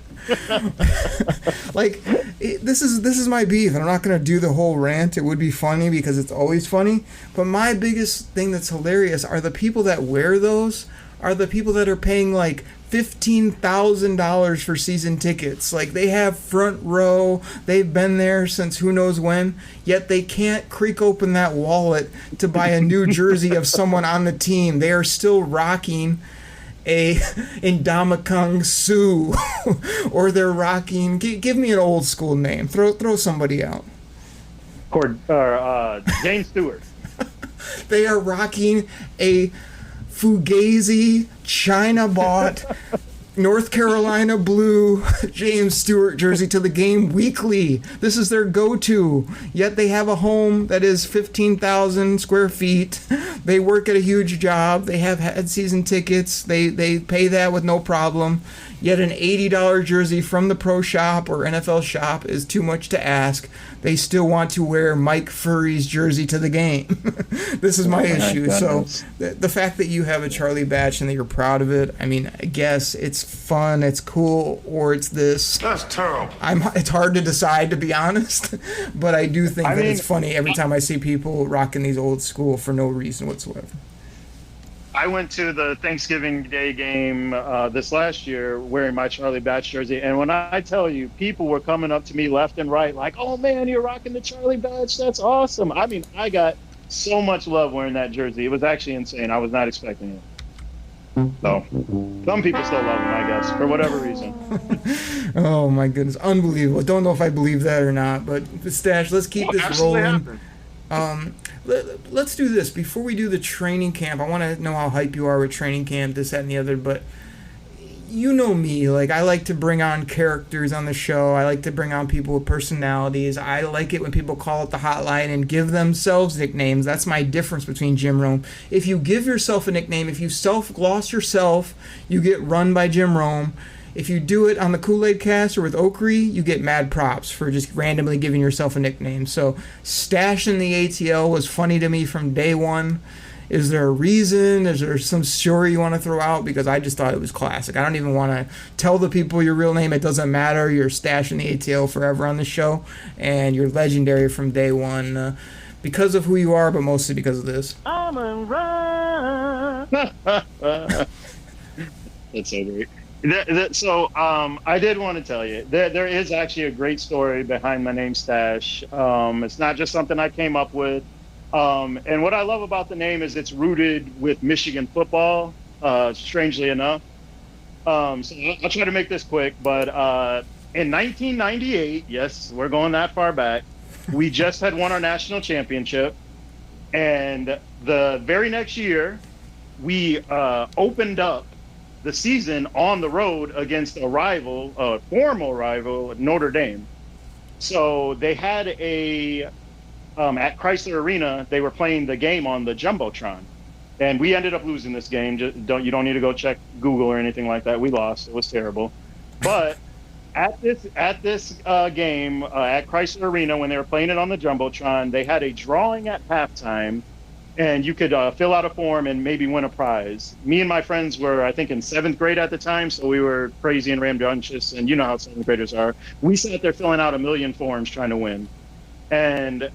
Like, this is my beef, and I'm not going to do the whole rant. It would be funny because it's always funny. But my biggest thing that's hilarious are the people that wear those are the people that are paying like $15,000 for season tickets. Like, they have front row, they've been there since who knows when, yet they can't creak open that wallet to buy a new jersey of someone on the team. They are still rocking a Indomikong Sue or they're rocking, give me an old school name, throw somebody out. James Stewart. They are rocking a Fugazi China-bought North Carolina blue James Stewart jersey to the game weekly. This is their go-to. Yet they have a home that is 15,000 square feet. They work at a huge job. They have had season tickets. They pay that with no problem. Yet an $80 jersey from the pro shop or NFL shop is too much to ask. They still want to wear Mike Furry's jersey to the game. This is my issue. So the fact that you have a Charlie Batch and that you're proud of it, I mean, I guess it's fun, it's cool, or it's this. That's terrible. It's hard to decide, to be honest. But I do think that it's funny every time I see people rocking these old school for no reason whatsoever. I went to the Thanksgiving Day game this last year wearing my Charlie Batch jersey, and when I tell you, people were coming up to me left and right like, "Oh man, you're rocking the Charlie Batch, that's awesome." I mean, I got so much love wearing that jersey. It was actually insane. I was not expecting it. So, some people still love him, I guess, for whatever reason. Oh my goodness, unbelievable. Don't know if I believe that or not, but Stash, let's keep this rolling. Let's do this. Before we do the training camp, I want to know how hype you are with training camp, this, that, and the other, but you know me, like, I like to bring on characters on the show. I like to bring on people with personalities. I like it when people call up the hotline and give themselves nicknames. That's my difference between Jim Rome. If you give yourself a nickname, if you self-gloss yourself, you get run by Jim Rome. If you do it on the Koolaid Cast or with Oakrey, you get mad props for just randomly giving yourself a nickname. So, Stash in the ATL was funny to me from day one. Is there a reason? Is there some story you want to throw out? Because I just thought it was classic. I don't even want to tell the people your real name. It doesn't matter. You're Stash in the ATL forever on the show, and you're legendary from day one because of who you are, but mostly because of this. I'm a run. That's so great. So I did want to tell you, there is actually a great story behind my name Stash. It's not just something I came up with. And what I love about the name is it's rooted with Michigan football, strangely enough. So I'll try to make this quick, but in 1998, yes, we're going that far back, we just had won our national championship. And the very next year, we opened up the season on the road against a rival, a former rival, Notre Dame. So they had at Chrysler Arena, they were playing the game on the Jumbotron. And we ended up losing this game. You don't need to go check Google or anything like that. We lost. It was terrible. But at this game at Chrysler Arena, when they were playing it on the Jumbotron, they had a drawing at halftime, and you could fill out a form and maybe win a prize. Me and my friends were, I think, in 7th grade at the time, so we were crazy and rambunctious, and you know how 7th graders are. We sat there filling out 1 million forms trying to win. And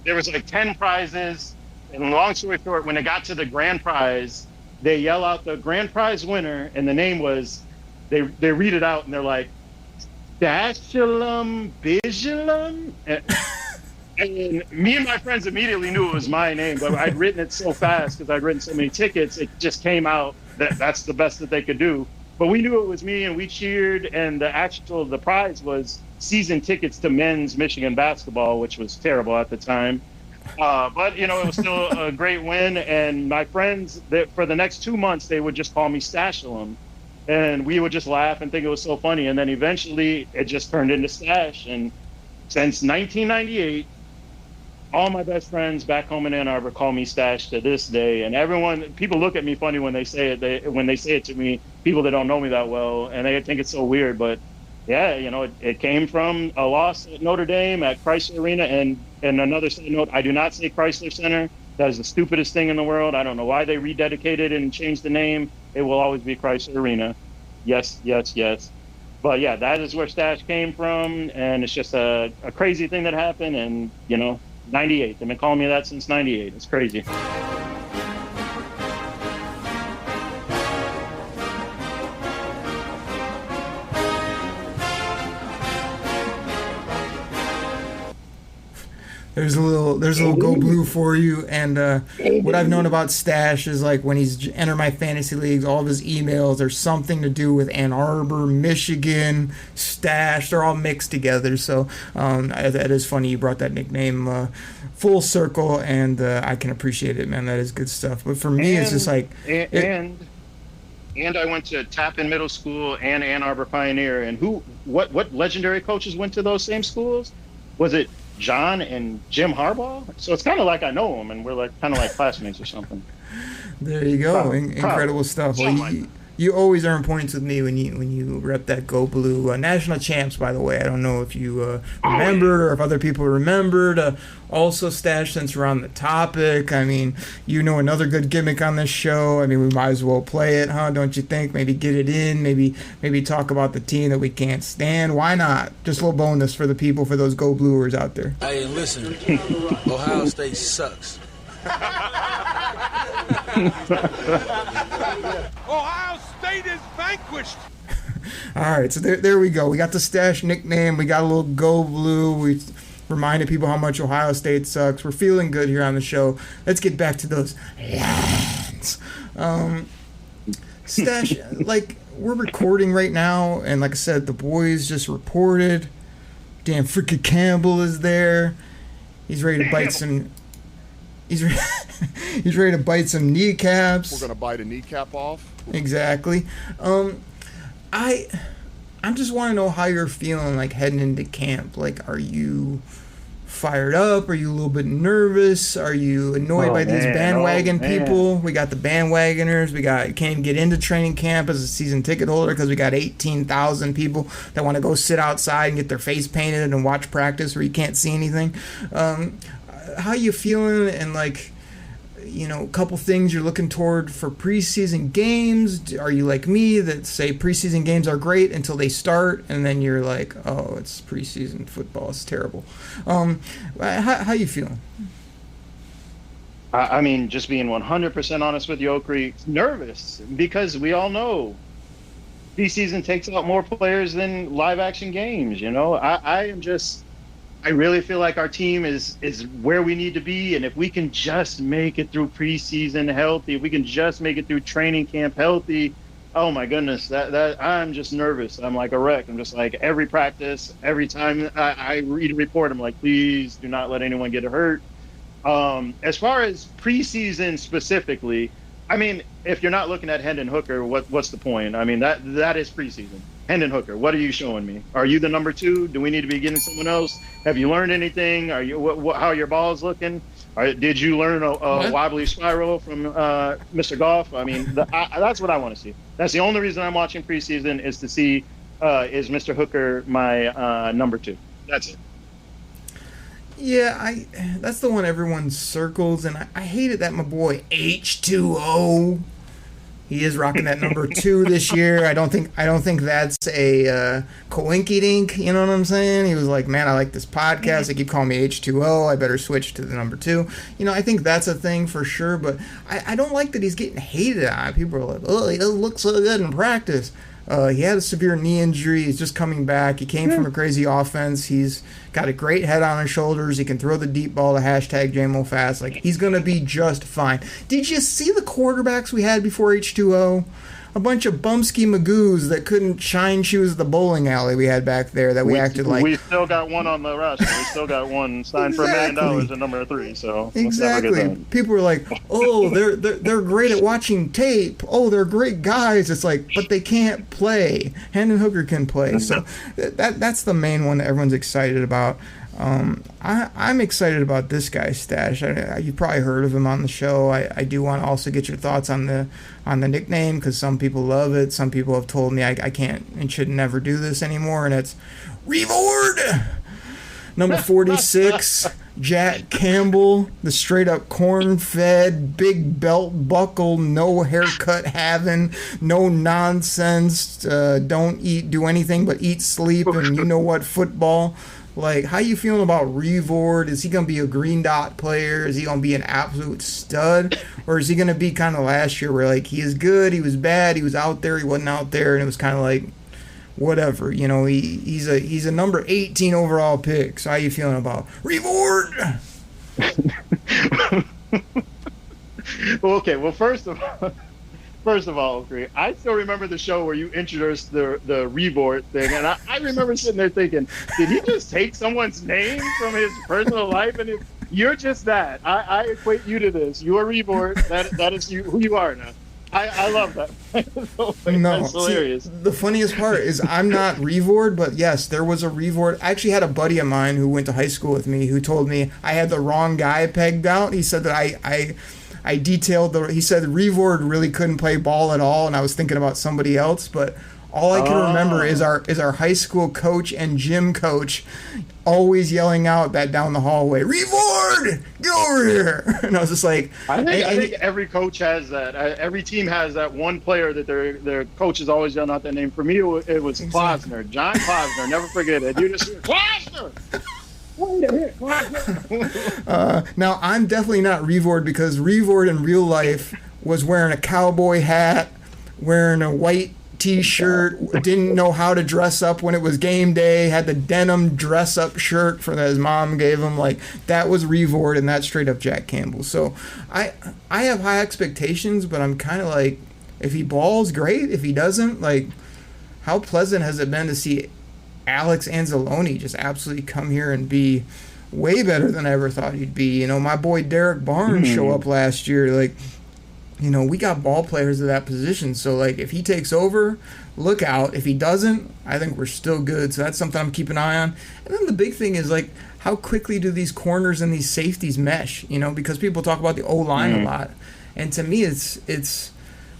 there was like 10 prizes. And long story short, when it got to the grand prize, they yell out the grand prize winner, and the name was, they read it out, and they're like, Stashulum Bijulum? And me and my friends immediately knew it was my name, but I'd written it so fast because I'd written so many tickets, it just came out that that's the best that they could do. But we knew it was me, and we cheered, and the prize was season tickets to men's Michigan basketball, which was terrible at the time. But, it was still a great win, and my friends, for the next 2 months, they would just call me Stashulum, and we would just laugh and think it was so funny, and then eventually it just turned into Stash, and since 1998, all my best friends back home in Ann Arbor call me Stash to this day, and people look at me funny when they say it. When they say it to me, people that don't know me that well, and they think it's so weird. But yeah, it came from a loss at Notre Dame at Chrysler Arena, and another side note, I do not say Chrysler Center. That is the stupidest thing in the world. I don't know why they rededicated and changed the name. It will always be Chrysler Arena. Yes, yes, yes. But yeah, that is where Stash came from, and it's just a crazy thing that happened, and 98. They've been calling me that since 98. It's crazy. There's a little Go Blue for you, and what I've known about Stash is like when he's entered my fantasy leagues, all of his emails are something to do with Ann Arbor, Michigan, Stash. They're all mixed together, so that is funny you brought that nickname full circle, and I can appreciate it, man. That is good stuff. But for me, it's just like... And I went to Tappan Middle School and Ann Arbor Pioneer, and what legendary coaches went to those same schools? Was it John and Jim Harbaugh? So it's kind of like I know them, and we're kind of like classmates or something. There you go. Incredible stuff. Well, you always earn points with me when you rep that Go Blue. National champs, by the way. I don't know if you remembered or if other people remembered. Also, Stash, since we're on the topic, I mean, another good gimmick on this show. I mean, we might as well play it, huh? Don't you think? Maybe get it in. Maybe talk about the team that we can't stand. Why not? Just a little bonus for the people, for those Go Bluers out there. Hey, listen, Ohio State sucks. Ohio State is vanquished. All right, so there we go. We got the Stash nickname. We got a little Go Blue. We reminded people how much Ohio State sucks. We're feeling good here on the show. Let's get back to those lines. Stash, we're recording right now, and like I said, the boys just reported. Dan freaking Campbell is there. He's ready to bite some... He's ready to bite some kneecaps. We're going to bite a kneecap off. Exactly. I just want to know how you're feeling, heading into camp. Are you fired up? Are you a little bit nervous? Are you annoyed by these bandwagon people? We got the bandwagoners. You can't even get into training camp as a season ticket holder because we got 18,000 people that want to go sit outside and get their face painted and watch practice where you can't see anything. How you feeling, and a couple things you're looking toward for preseason games? Are you like me that say preseason games are great until they start, and then you're like, oh, it's preseason football, it's terrible? How you feeling? I mean, just being 100% honest with you, Okri, nervous, because we all know preseason takes out more players than live action games. I really feel like our team is where we need to be, and if we can just make it through preseason healthy, if we can just make it through training camp healthy, oh my goodness, that I'm just nervous. I'm like a wreck. I'm just like, every practice, every time I read a report, I'm like, please do not let anyone get hurt. As far as preseason specifically, I mean, if you're not looking at Hendon Hooker, what's the point? I mean, that is preseason. Hendon Hooker, what are you showing me? Are you the number 2? Do we need to be getting someone else? Have you learned anything? Are you how are your balls looking? Did you learn a wobbly spiral from Mr. Goff? I mean, that's what I want to see. That's the only reason I'm watching preseason is to see is Mr. Hooker my number 2. That's it. Yeah, that's the one everyone circles, and I hated that my boy H2O. He is rocking that number 2 this year. I don't think that's a coinky-dink, you know what I'm saying? He was like, man, I like this podcast. They keep calling me H2O. I better switch to the number 2. You know, I think that's a thing for sure, but I don't like that he's getting hated on. People are like, oh, he doesn't look so good in practice. He had a severe knee injury. He's just coming back. He came from a crazy offense. He's got a great head on his shoulders. He can throw the deep ball to #JMOFast. Like, he's going to be just fine. Did you see the quarterbacks we had before H2O? A bunch of bumsky magoos that couldn't shine shoes at the bowling alley we had back there that we acted like. We still got one on the roster. We still got one signed for $1 million at number 3. So exactly. People were like, "Oh, they're great at watching tape. Oh, they're great guys." It's like, but they can't play. Hendon Hooker can play. So that's the main one that everyone's excited about. I'm excited about this guy, Stash. You probably heard of him on the show. I do want to also get your thoughts on the nickname, because some people love it. Some people have told me I can't and should never do this anymore, and it's Reward! Number 46, Jack Campbell, the straight-up corn-fed, big belt buckle, no haircut having, no nonsense, don't do anything but eat, sleep, and you know what, football. Like, how you feeling about Reward? Is he going to be a green dot player? Is he going to be an absolute stud? Or is he going to be kind of last year where, like, he is good, he was bad, he was out there, he wasn't out there, and it was kind of like, whatever. You know, he's a number 18 overall pick. So how you feeling about Reward? Okay, well, first of all, I still remember the show where you introduced the Reward thing, and I remember sitting there thinking, did he just take someone's name from his personal life? And you're just that. I equate you to this. You are Reward. That is who you are now. I love that. That's hilarious. See, the funniest part is I'm not Reward, but yes, there was a Reward. I actually had a buddy of mine who went to high school with me who told me I had the wrong guy pegged out. He said that I detailed he said Reward really couldn't play ball at all, and I was thinking about somebody else, but all I can remember is our high school coach and gym coach always yelling out that down the hallway, Reward, get over here. And I was just like, I think every coach has that. Every team has that one player that their coach is always yelling out their name. For me, it was Klosner, John Klosner. Never forget it. You just Klosner. Now, I'm definitely not Reward, because Reward in real life was wearing a cowboy hat, wearing a white t-shirt, didn't know how to dress up when it was game day, had the denim dress-up shirt that his mom gave him. Like, that was Reward, and that's straight up Jack Campbell. So I have high expectations, but I'm kind of like, if he balls, great. If he doesn't, like, how pleasant has it been to see Alex Anzalone just absolutely come here and be way better than I ever thought he'd be. You know, my boy Derek Barnes show up last year. Like, you know, we got ball players at that position. So, like, if he takes over, look out. If he doesn't, I think we're still good. So that's something I'm keeping an eye on. And then the big thing is, like, how quickly do these corners and these safeties mesh? You know, because people talk about the O-line a lot. And to me, it's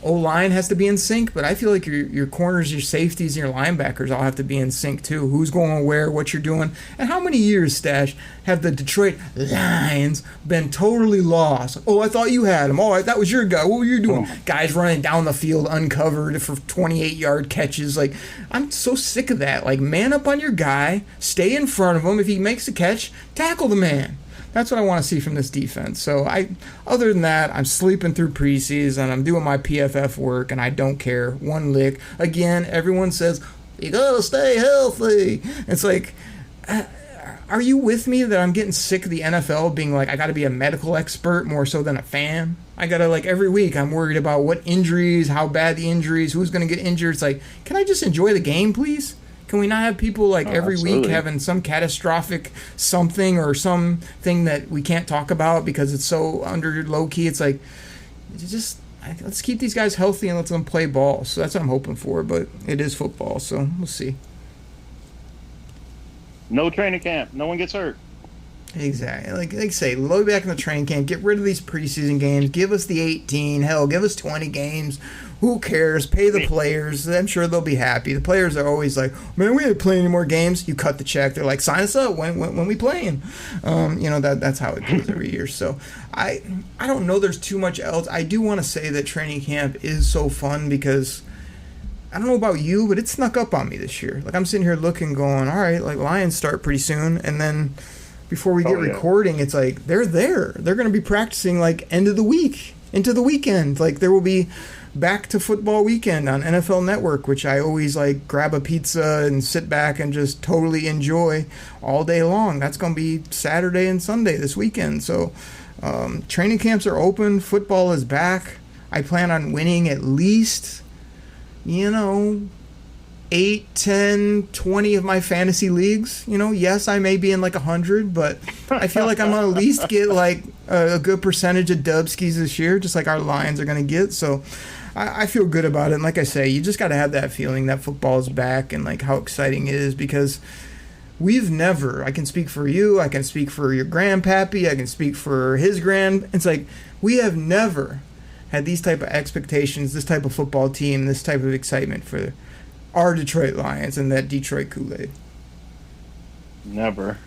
O-line has to be in sync, but I feel like your corners, your safeties, and your linebackers all have to be in sync too. Who's going where, what you're doing, and how many years, Stash, have the Detroit Lions been totally lost? Oh, I thought you had him. Oh, that was your guy. What were you doing? Guys running down the field uncovered for 28-yard catches. Like, I'm so sick of that. Like, man up on your guy, stay in front of him. If he makes a catch, tackle the man. That's what I want to see from this defense. So other than that, I'm sleeping through preseason. I'm doing my PFF work, and I don't care one lick. Again, everyone says, you gotta stay healthy. It's like, are you with me that I'm getting sick of the NFL being like, I gotta be a medical expert more so than a fan? I gotta, like, every week I'm worried about what injuries, how bad the injuries, who's gonna get injured. It's like, can I just enjoy the game, please? Can we not have people, like, every week having some catastrophic something or something that we can't talk about because it's so under low-key? It's like, just let's keep these guys healthy and let them play ball. So that's what I'm hoping for. But it is football, so we'll see. No training camp. No one gets hurt. Exactly. Like I say, load back in the training camp. Get rid of these preseason games. Give us the 18. Hell, give us 20 games. Who cares? Pay the players. I'm sure they'll be happy. The players are always like, man, we ain't playing any more games. You cut the check. They're like, sign us up when we playing. That's how it goes every year. So I don't know there's too much else. I do want to say that training camp is so fun because I don't know about you, but it snuck up on me this year. Like I'm sitting here looking, going, all right, like Lions start pretty soon, and then before we get recording, it's like they're there. They're going to be practicing like end of the week into the weekend. Like there will be back to football weekend on NFL Network, which I always like grab a pizza and sit back and just totally enjoy all day long. That's going to be Saturday and Sunday this weekend. So training camps are open. Football is back. I plan on winning at least, 8, 10, 20 of my fantasy leagues. Yes, I may be in like 100, but I feel like I'm going to at least get like a good percentage of dubskis this year, just like our Lions are going to get. So I feel good about it. And like I say, you just got to have that feeling that football is back and like how exciting it is, because we've never, I can speak for you, I can speak for your grandpappy, I can speak for his it's like we have never had these type of expectations, this type of football team, this type of excitement for our Detroit Lions and that Detroit Koolaid. Never.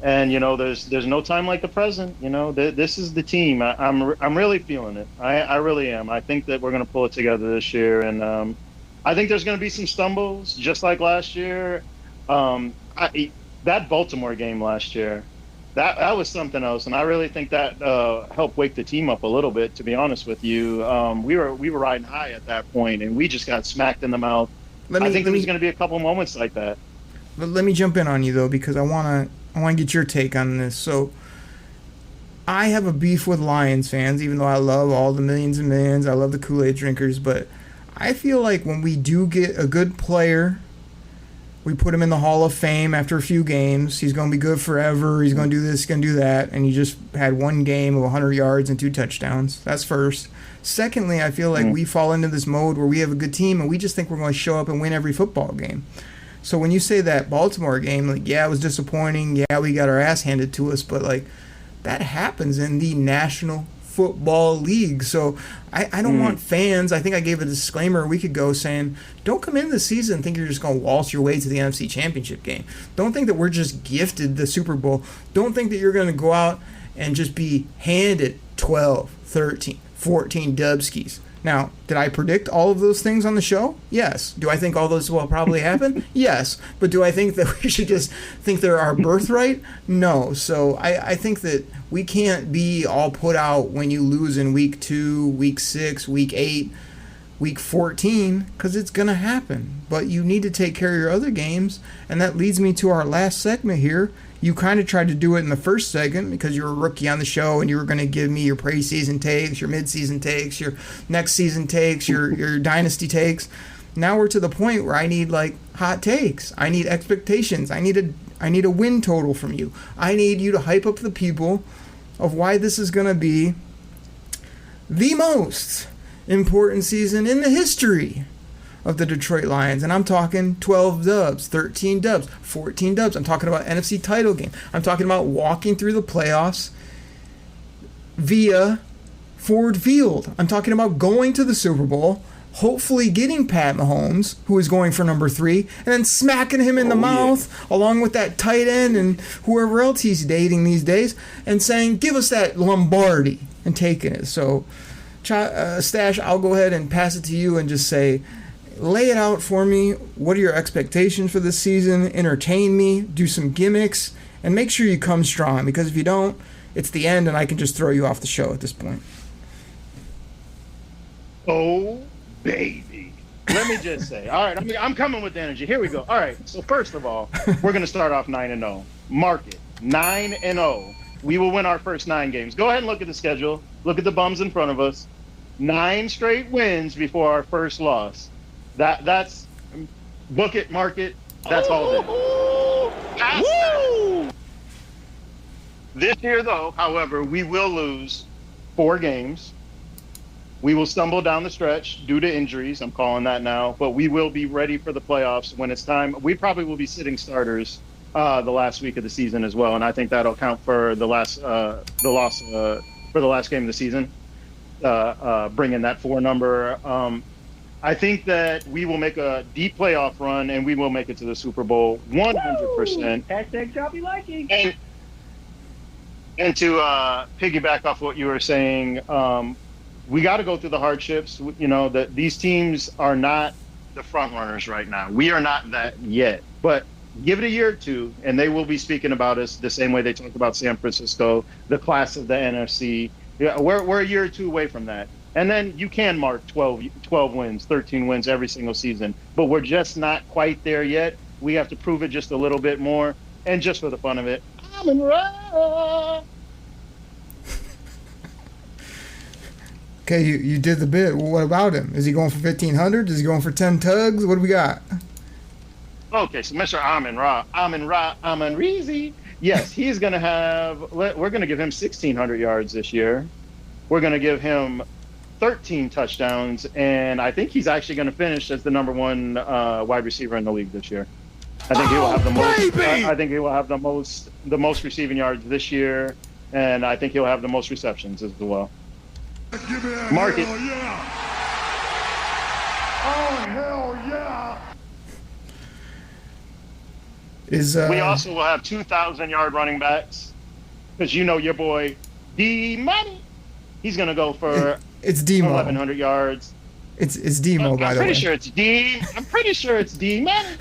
And there's no time like the present. This is the team. I'm really feeling it. I really am. I think that we're going to pull it together this year, and I think there's going to be some stumbles, just like last year. That Baltimore game last year, that was something else, and I really think that helped wake the team up a little bit. To be honest with you, we were riding high at that point, and we just got smacked in the mouth. I think there's going to be a couple moments like that. But let me jump in on you though, because I want to get your take on this. So I have a beef with Lions fans, even though I love all the millions and millions. I love the Kool-Aid drinkers, but I feel like when we do get a good player, we put him in the Hall of Fame after a few games. He's going to be good forever. He's going to do this, going to do that. And he just had one game of 100 yards and 2 touchdowns. That's first. Secondly, I feel like we fall into this mode where we have a good team and we just think we're going to show up and win every football game. So when you say that Baltimore game, like, yeah, it was disappointing. Yeah, we got our ass handed to us. But, like, that happens in the National Football League. So I don't want fans. I think I gave a disclaimer a week ago saying, don't come into the season and think you're just going to waltz your way to the NFC Championship game. Don't think that we're just gifted the Super Bowl. Don't think that you're going to go out and just be handed 12, 13, 14 dubskis. Now, did I predict all of those things on the show? Yes. Do I think all those will probably happen? Yes. But do I think that we should just think they're our birthright? No. So I think that we can't be all put out when you lose in week 2, week 6, week 8, week 14, because it's going to happen. But you need to take care of your other games, and that leads me to our last segment here. You kind of tried to do it in the first segment because you were a rookie on the show and you were going to give me your preseason takes, your midseason takes, your next season takes, your dynasty takes. Now we're to the point where I need like hot takes. I need expectations. I need a win total from you. I need you to hype up the people of why this is going to be the most important season in the history of the Detroit Lions. And I'm talking 12 dubs, 13 dubs, 14 dubs. I'm talking about NFC title game. I'm talking about walking through the playoffs via Ford Field. I'm talking about going to the Super Bowl, hopefully getting Pat Mahomes, who is going for number 3, and then smacking him in the mouth along with that tight end and whoever else he's dating these days, and saying, give us that Lombardi, and taking it. So, Stash, I'll go ahead and pass it to you and just say, lay it out for me. What are your expectations for this season? Entertain me. Do some gimmicks. And make sure you come strong, because if you don't, it's the end and I can just throw you off the show at this point. Oh, baby. Let me just say. All right, I'm coming with the energy. Here we go. All right, so first of all, we're going to start off 9-0. Mark it. 9-0. We will win our first 9 games. Go ahead and look at the schedule. Look at the bums in front of us. 9 straight wins before our first loss. That's book it, mark it. That's all day. This year, though, however, we will lose 4 games. We will stumble down the stretch due to injuries. I'm calling that now, but we will be ready for the playoffs when it's time. We probably will be sitting starters the last week of the season as well, and I think that'll count for the loss for the last game of the season, bringing that 4 number. I think that we will make a deep playoff run, and we will make it to the Super Bowl 100%. Hashtag choppy liking. And to piggyback off what you were saying, we got to go through the hardships. You know, that these teams are not the front runners right now. We are not that yet. But give it a year or two, and they will be speaking about us the same way they talked about San Francisco, the class of the NFC. Yeah, we're a year or two away from that. And then you can mark 12 wins, 13 wins every single season. But we're just not quite there yet. We have to prove it just a little bit more. And just for the fun of it, I'm in raw. Okay, you did the bit. Well, what about him? Is he going for 1,500? Is he going for 10 tugs? What do we got? Okay, so Mr. Amon Reezy. Yes, he's going to have, we're going to give him 1,600 yards this year. We're going to give him 13 touchdowns, and I think he's actually going to finish as the number 1 wide receiver in the league this year. I think he will have the most. I think he will have the most receiving yards this year, and I think he'll have the most receptions as well. Mark it. Hell yeah! Oh, hell yeah! We also will have 2,000-yard running backs, because you know your boy D Money. He's going to go for it's Demo 1,100 yards. It's Demo, by the way. I'm pretty sure it's D Money.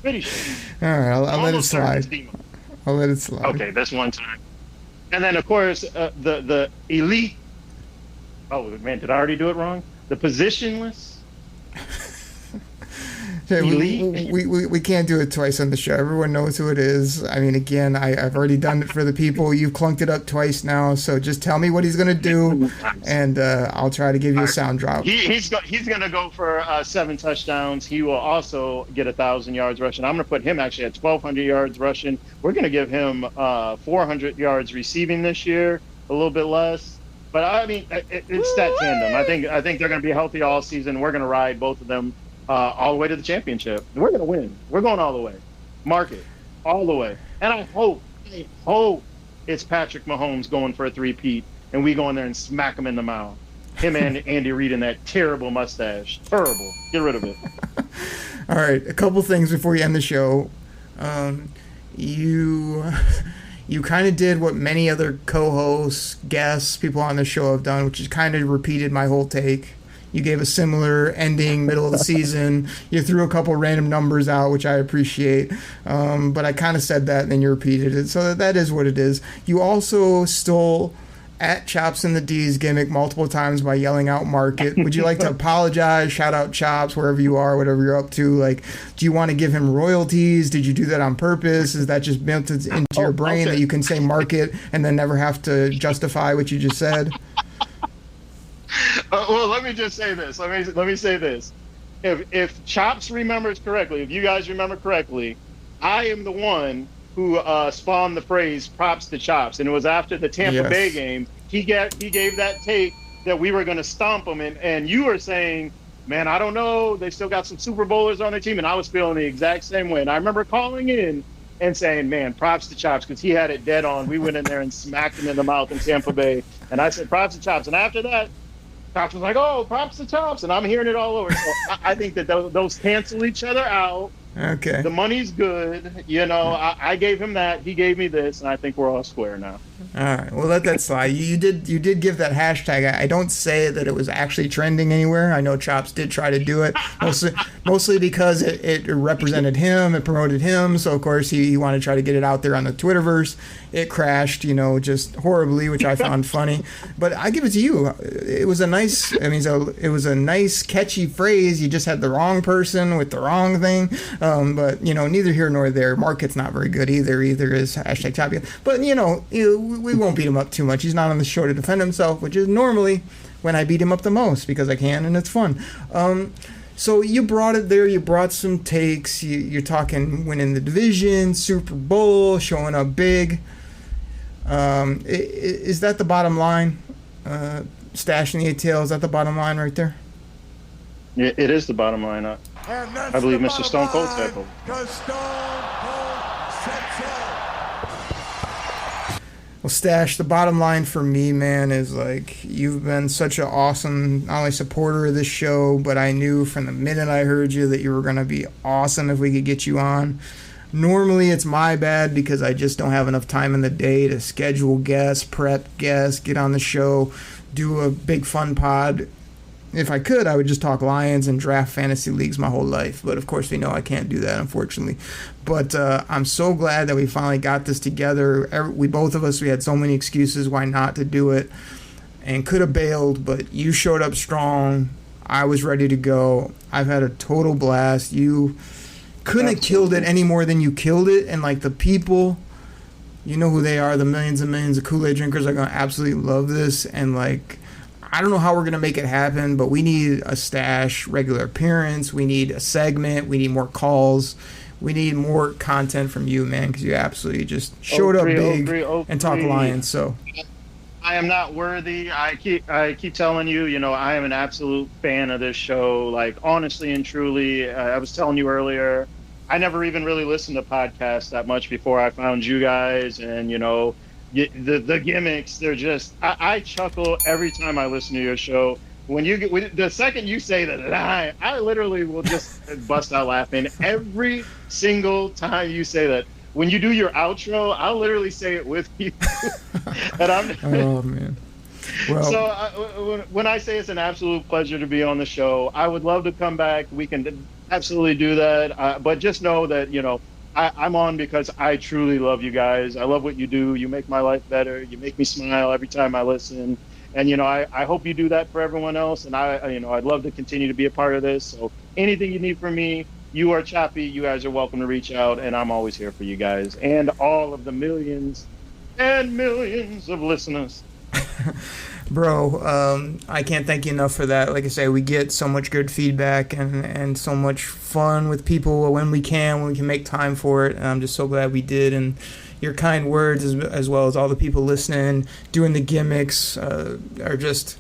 Pretty sure. All right, I'll let it slide. I'll let it slide. Okay, this one time. And then, of course, the elite. Oh, man, did I already do it wrong? The positionless. Okay, we can't do it twice on the show. Everyone knows who it is. I mean, again, I've already done it for the people. You've clunked it up twice now, so just tell me what he's going to do, and I'll try to give you a sound drop. He's going to go for 7 touchdowns. He will also get 1,000 yards rushing. I'm going to put him actually at 1,200 yards rushing. We're going to give him 400 yards receiving this year, a little bit less. But, I mean, it's that tandem. I think they're going to be healthy all season. We're going to ride both of them all the way to the championship. We're going to win. We're going all the way. Mark it. All the way. And I hope it's Patrick Mahomes going for a 3-peat, and we go in there and smack him in the mouth. Him and Andy Reid in that terrible mustache. Terrible. Get rid of it. All right. A couple things before we end the show. You kind of did what many other co-hosts, guests, people on the show have done, which is kind of repeated my whole take. You gave a similar ending, middle of the season. You threw a couple random numbers out, which I appreciate. But I kind of said that, and then you repeated it. So that is what it is. You also stole at Chops and the D's gimmick multiple times by yelling out "Market." Would you like to apologize? Shout out Chops wherever you are, whatever you're up to. Like, do you want to give him royalties? Did you do that on purpose? Is that just built into your brain that you can say "Market" and then never have to justify what you just said? Well, let me just say this. Let me say this. If Chops remembers correctly, if you guys remember correctly, I am the one who spawned the phrase "props to Chops," and it was after the Tampa Bay game. He gave that take that we were going to stomp them, and you were saying, "Man, I don't know. They still got some Super Bowlers on their team," and I was feeling the exact same way. And I remember calling in and saying, "Man, props to Chops," because he had it dead on. We went in there and smacked him in the mouth in Tampa Bay, and I said, "Props to Chops." And after that, Chops was like, "Oh, props to Chops," and I'm hearing it all over. So I think that those cancel each other out. Okay. The money's good. You know, I gave him that. He gave me this, and I think we're all square now. All right. Well, let that slide. You did give that hashtag. I don't say that it was actually trending anywhere. I know Chops did try to do it, mostly because it represented him, it promoted him. So, of course, he wanted to try to get it out there on the Twitterverse. It crashed, just horribly, which I found funny. But I give it to you. It was a nice, it was a nice, catchy phrase. You just had the wrong person with the wrong thing. But, neither here nor there. Market's not very good either. Either is hashtag Choppy. But, we won't beat him up too much. He's not on the show to defend himself, which is normally when I beat him up the most because I can and it's fun. So you brought it there. You brought some takes. You're talking winning the division, Super Bowl, showing up big. Is that the bottom line? Stash in the ATL, is that the bottom line right there? Yeah, it is the bottom line. I believe Mr. Stone Cold said so. Well, Stash, the bottom line for me, man, is like you've been such an awesome, not only supporter of this show, but I knew from the minute I heard you that you were going to be awesome if we could get you on. Normally, it's my bad because I just don't have enough time in the day to schedule guests, prep guests, get on the show, do a big fun pod. If I could, I would just talk Lions and draft fantasy leagues my whole life. But of course, we know I can't do that, unfortunately. But I'm so glad that we finally got this together. We both of us, we had so many excuses why not to do it and could have bailed, but you showed up strong. I was ready to go. I've had a total blast. You couldn't have killed it any more than you killed it. And like the people, you know who they are, the millions and millions of Kool-Aid drinkers are going to absolutely love this. And like, I don't know how we're going to make it happen, but we need a Stash regular appearance. We need a segment. We need more calls. We need more content from you, man, because you absolutely just showed up big and talked Lions. So I am not worthy. I keep telling you, you know, I am an absolute fan of this show. Like, honestly and truly, I was telling you earlier, I never even really listened to podcasts that much before I found you guys. And, you know, the gimmicks, they're just, I chuckle every time I listen to your show. The second you say the line, I literally will just bust out laughing every single time you say that. When you do your outro, I'll literally say it with you. And oh, man. Well, so when I say it's an absolute pleasure to be on the show, I would love to come back. We can absolutely do that. But just know that, you know, I'm on because I truly love you guys. I love what you do. You make my life better. You make me smile every time I listen. And, you know, I hope you do that for everyone else. And I'd love to continue to be a part of this. So anything you need from me, you are Choppy. You guys are welcome to reach out. And I'm always here for you guys and all of the millions and millions of listeners. Bro, I can't thank you enough for that. Like I say, we get so much good feedback and so much fun with people when we can make time for it. And I'm just so glad we did. And your kind words, as well as all the people listening, doing the gimmicks, are just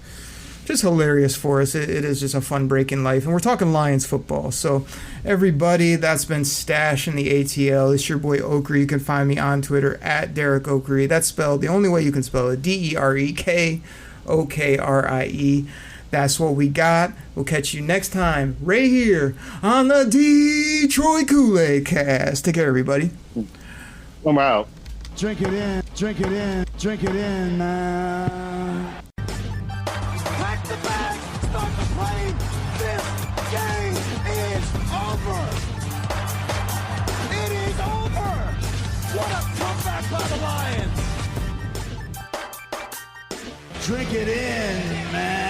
hilarious for us. It is just a fun break in life. And we're talking Lions football. So everybody, that's been Stash in the ATL. It's your boy Oakry. You can find me on Twitter at Derek Oakry. That's spelled the only way you can spell it, DerekOkrie. That's what we got. We'll catch you next time right here on the Detroit Koolaid Cast. Take care, everybody. I'm out. Drink it in, drink it in, drink it in, man. Pack the bag, start the plane. This game is over. It is over. What a comeback by the Lions. Drink it in, man.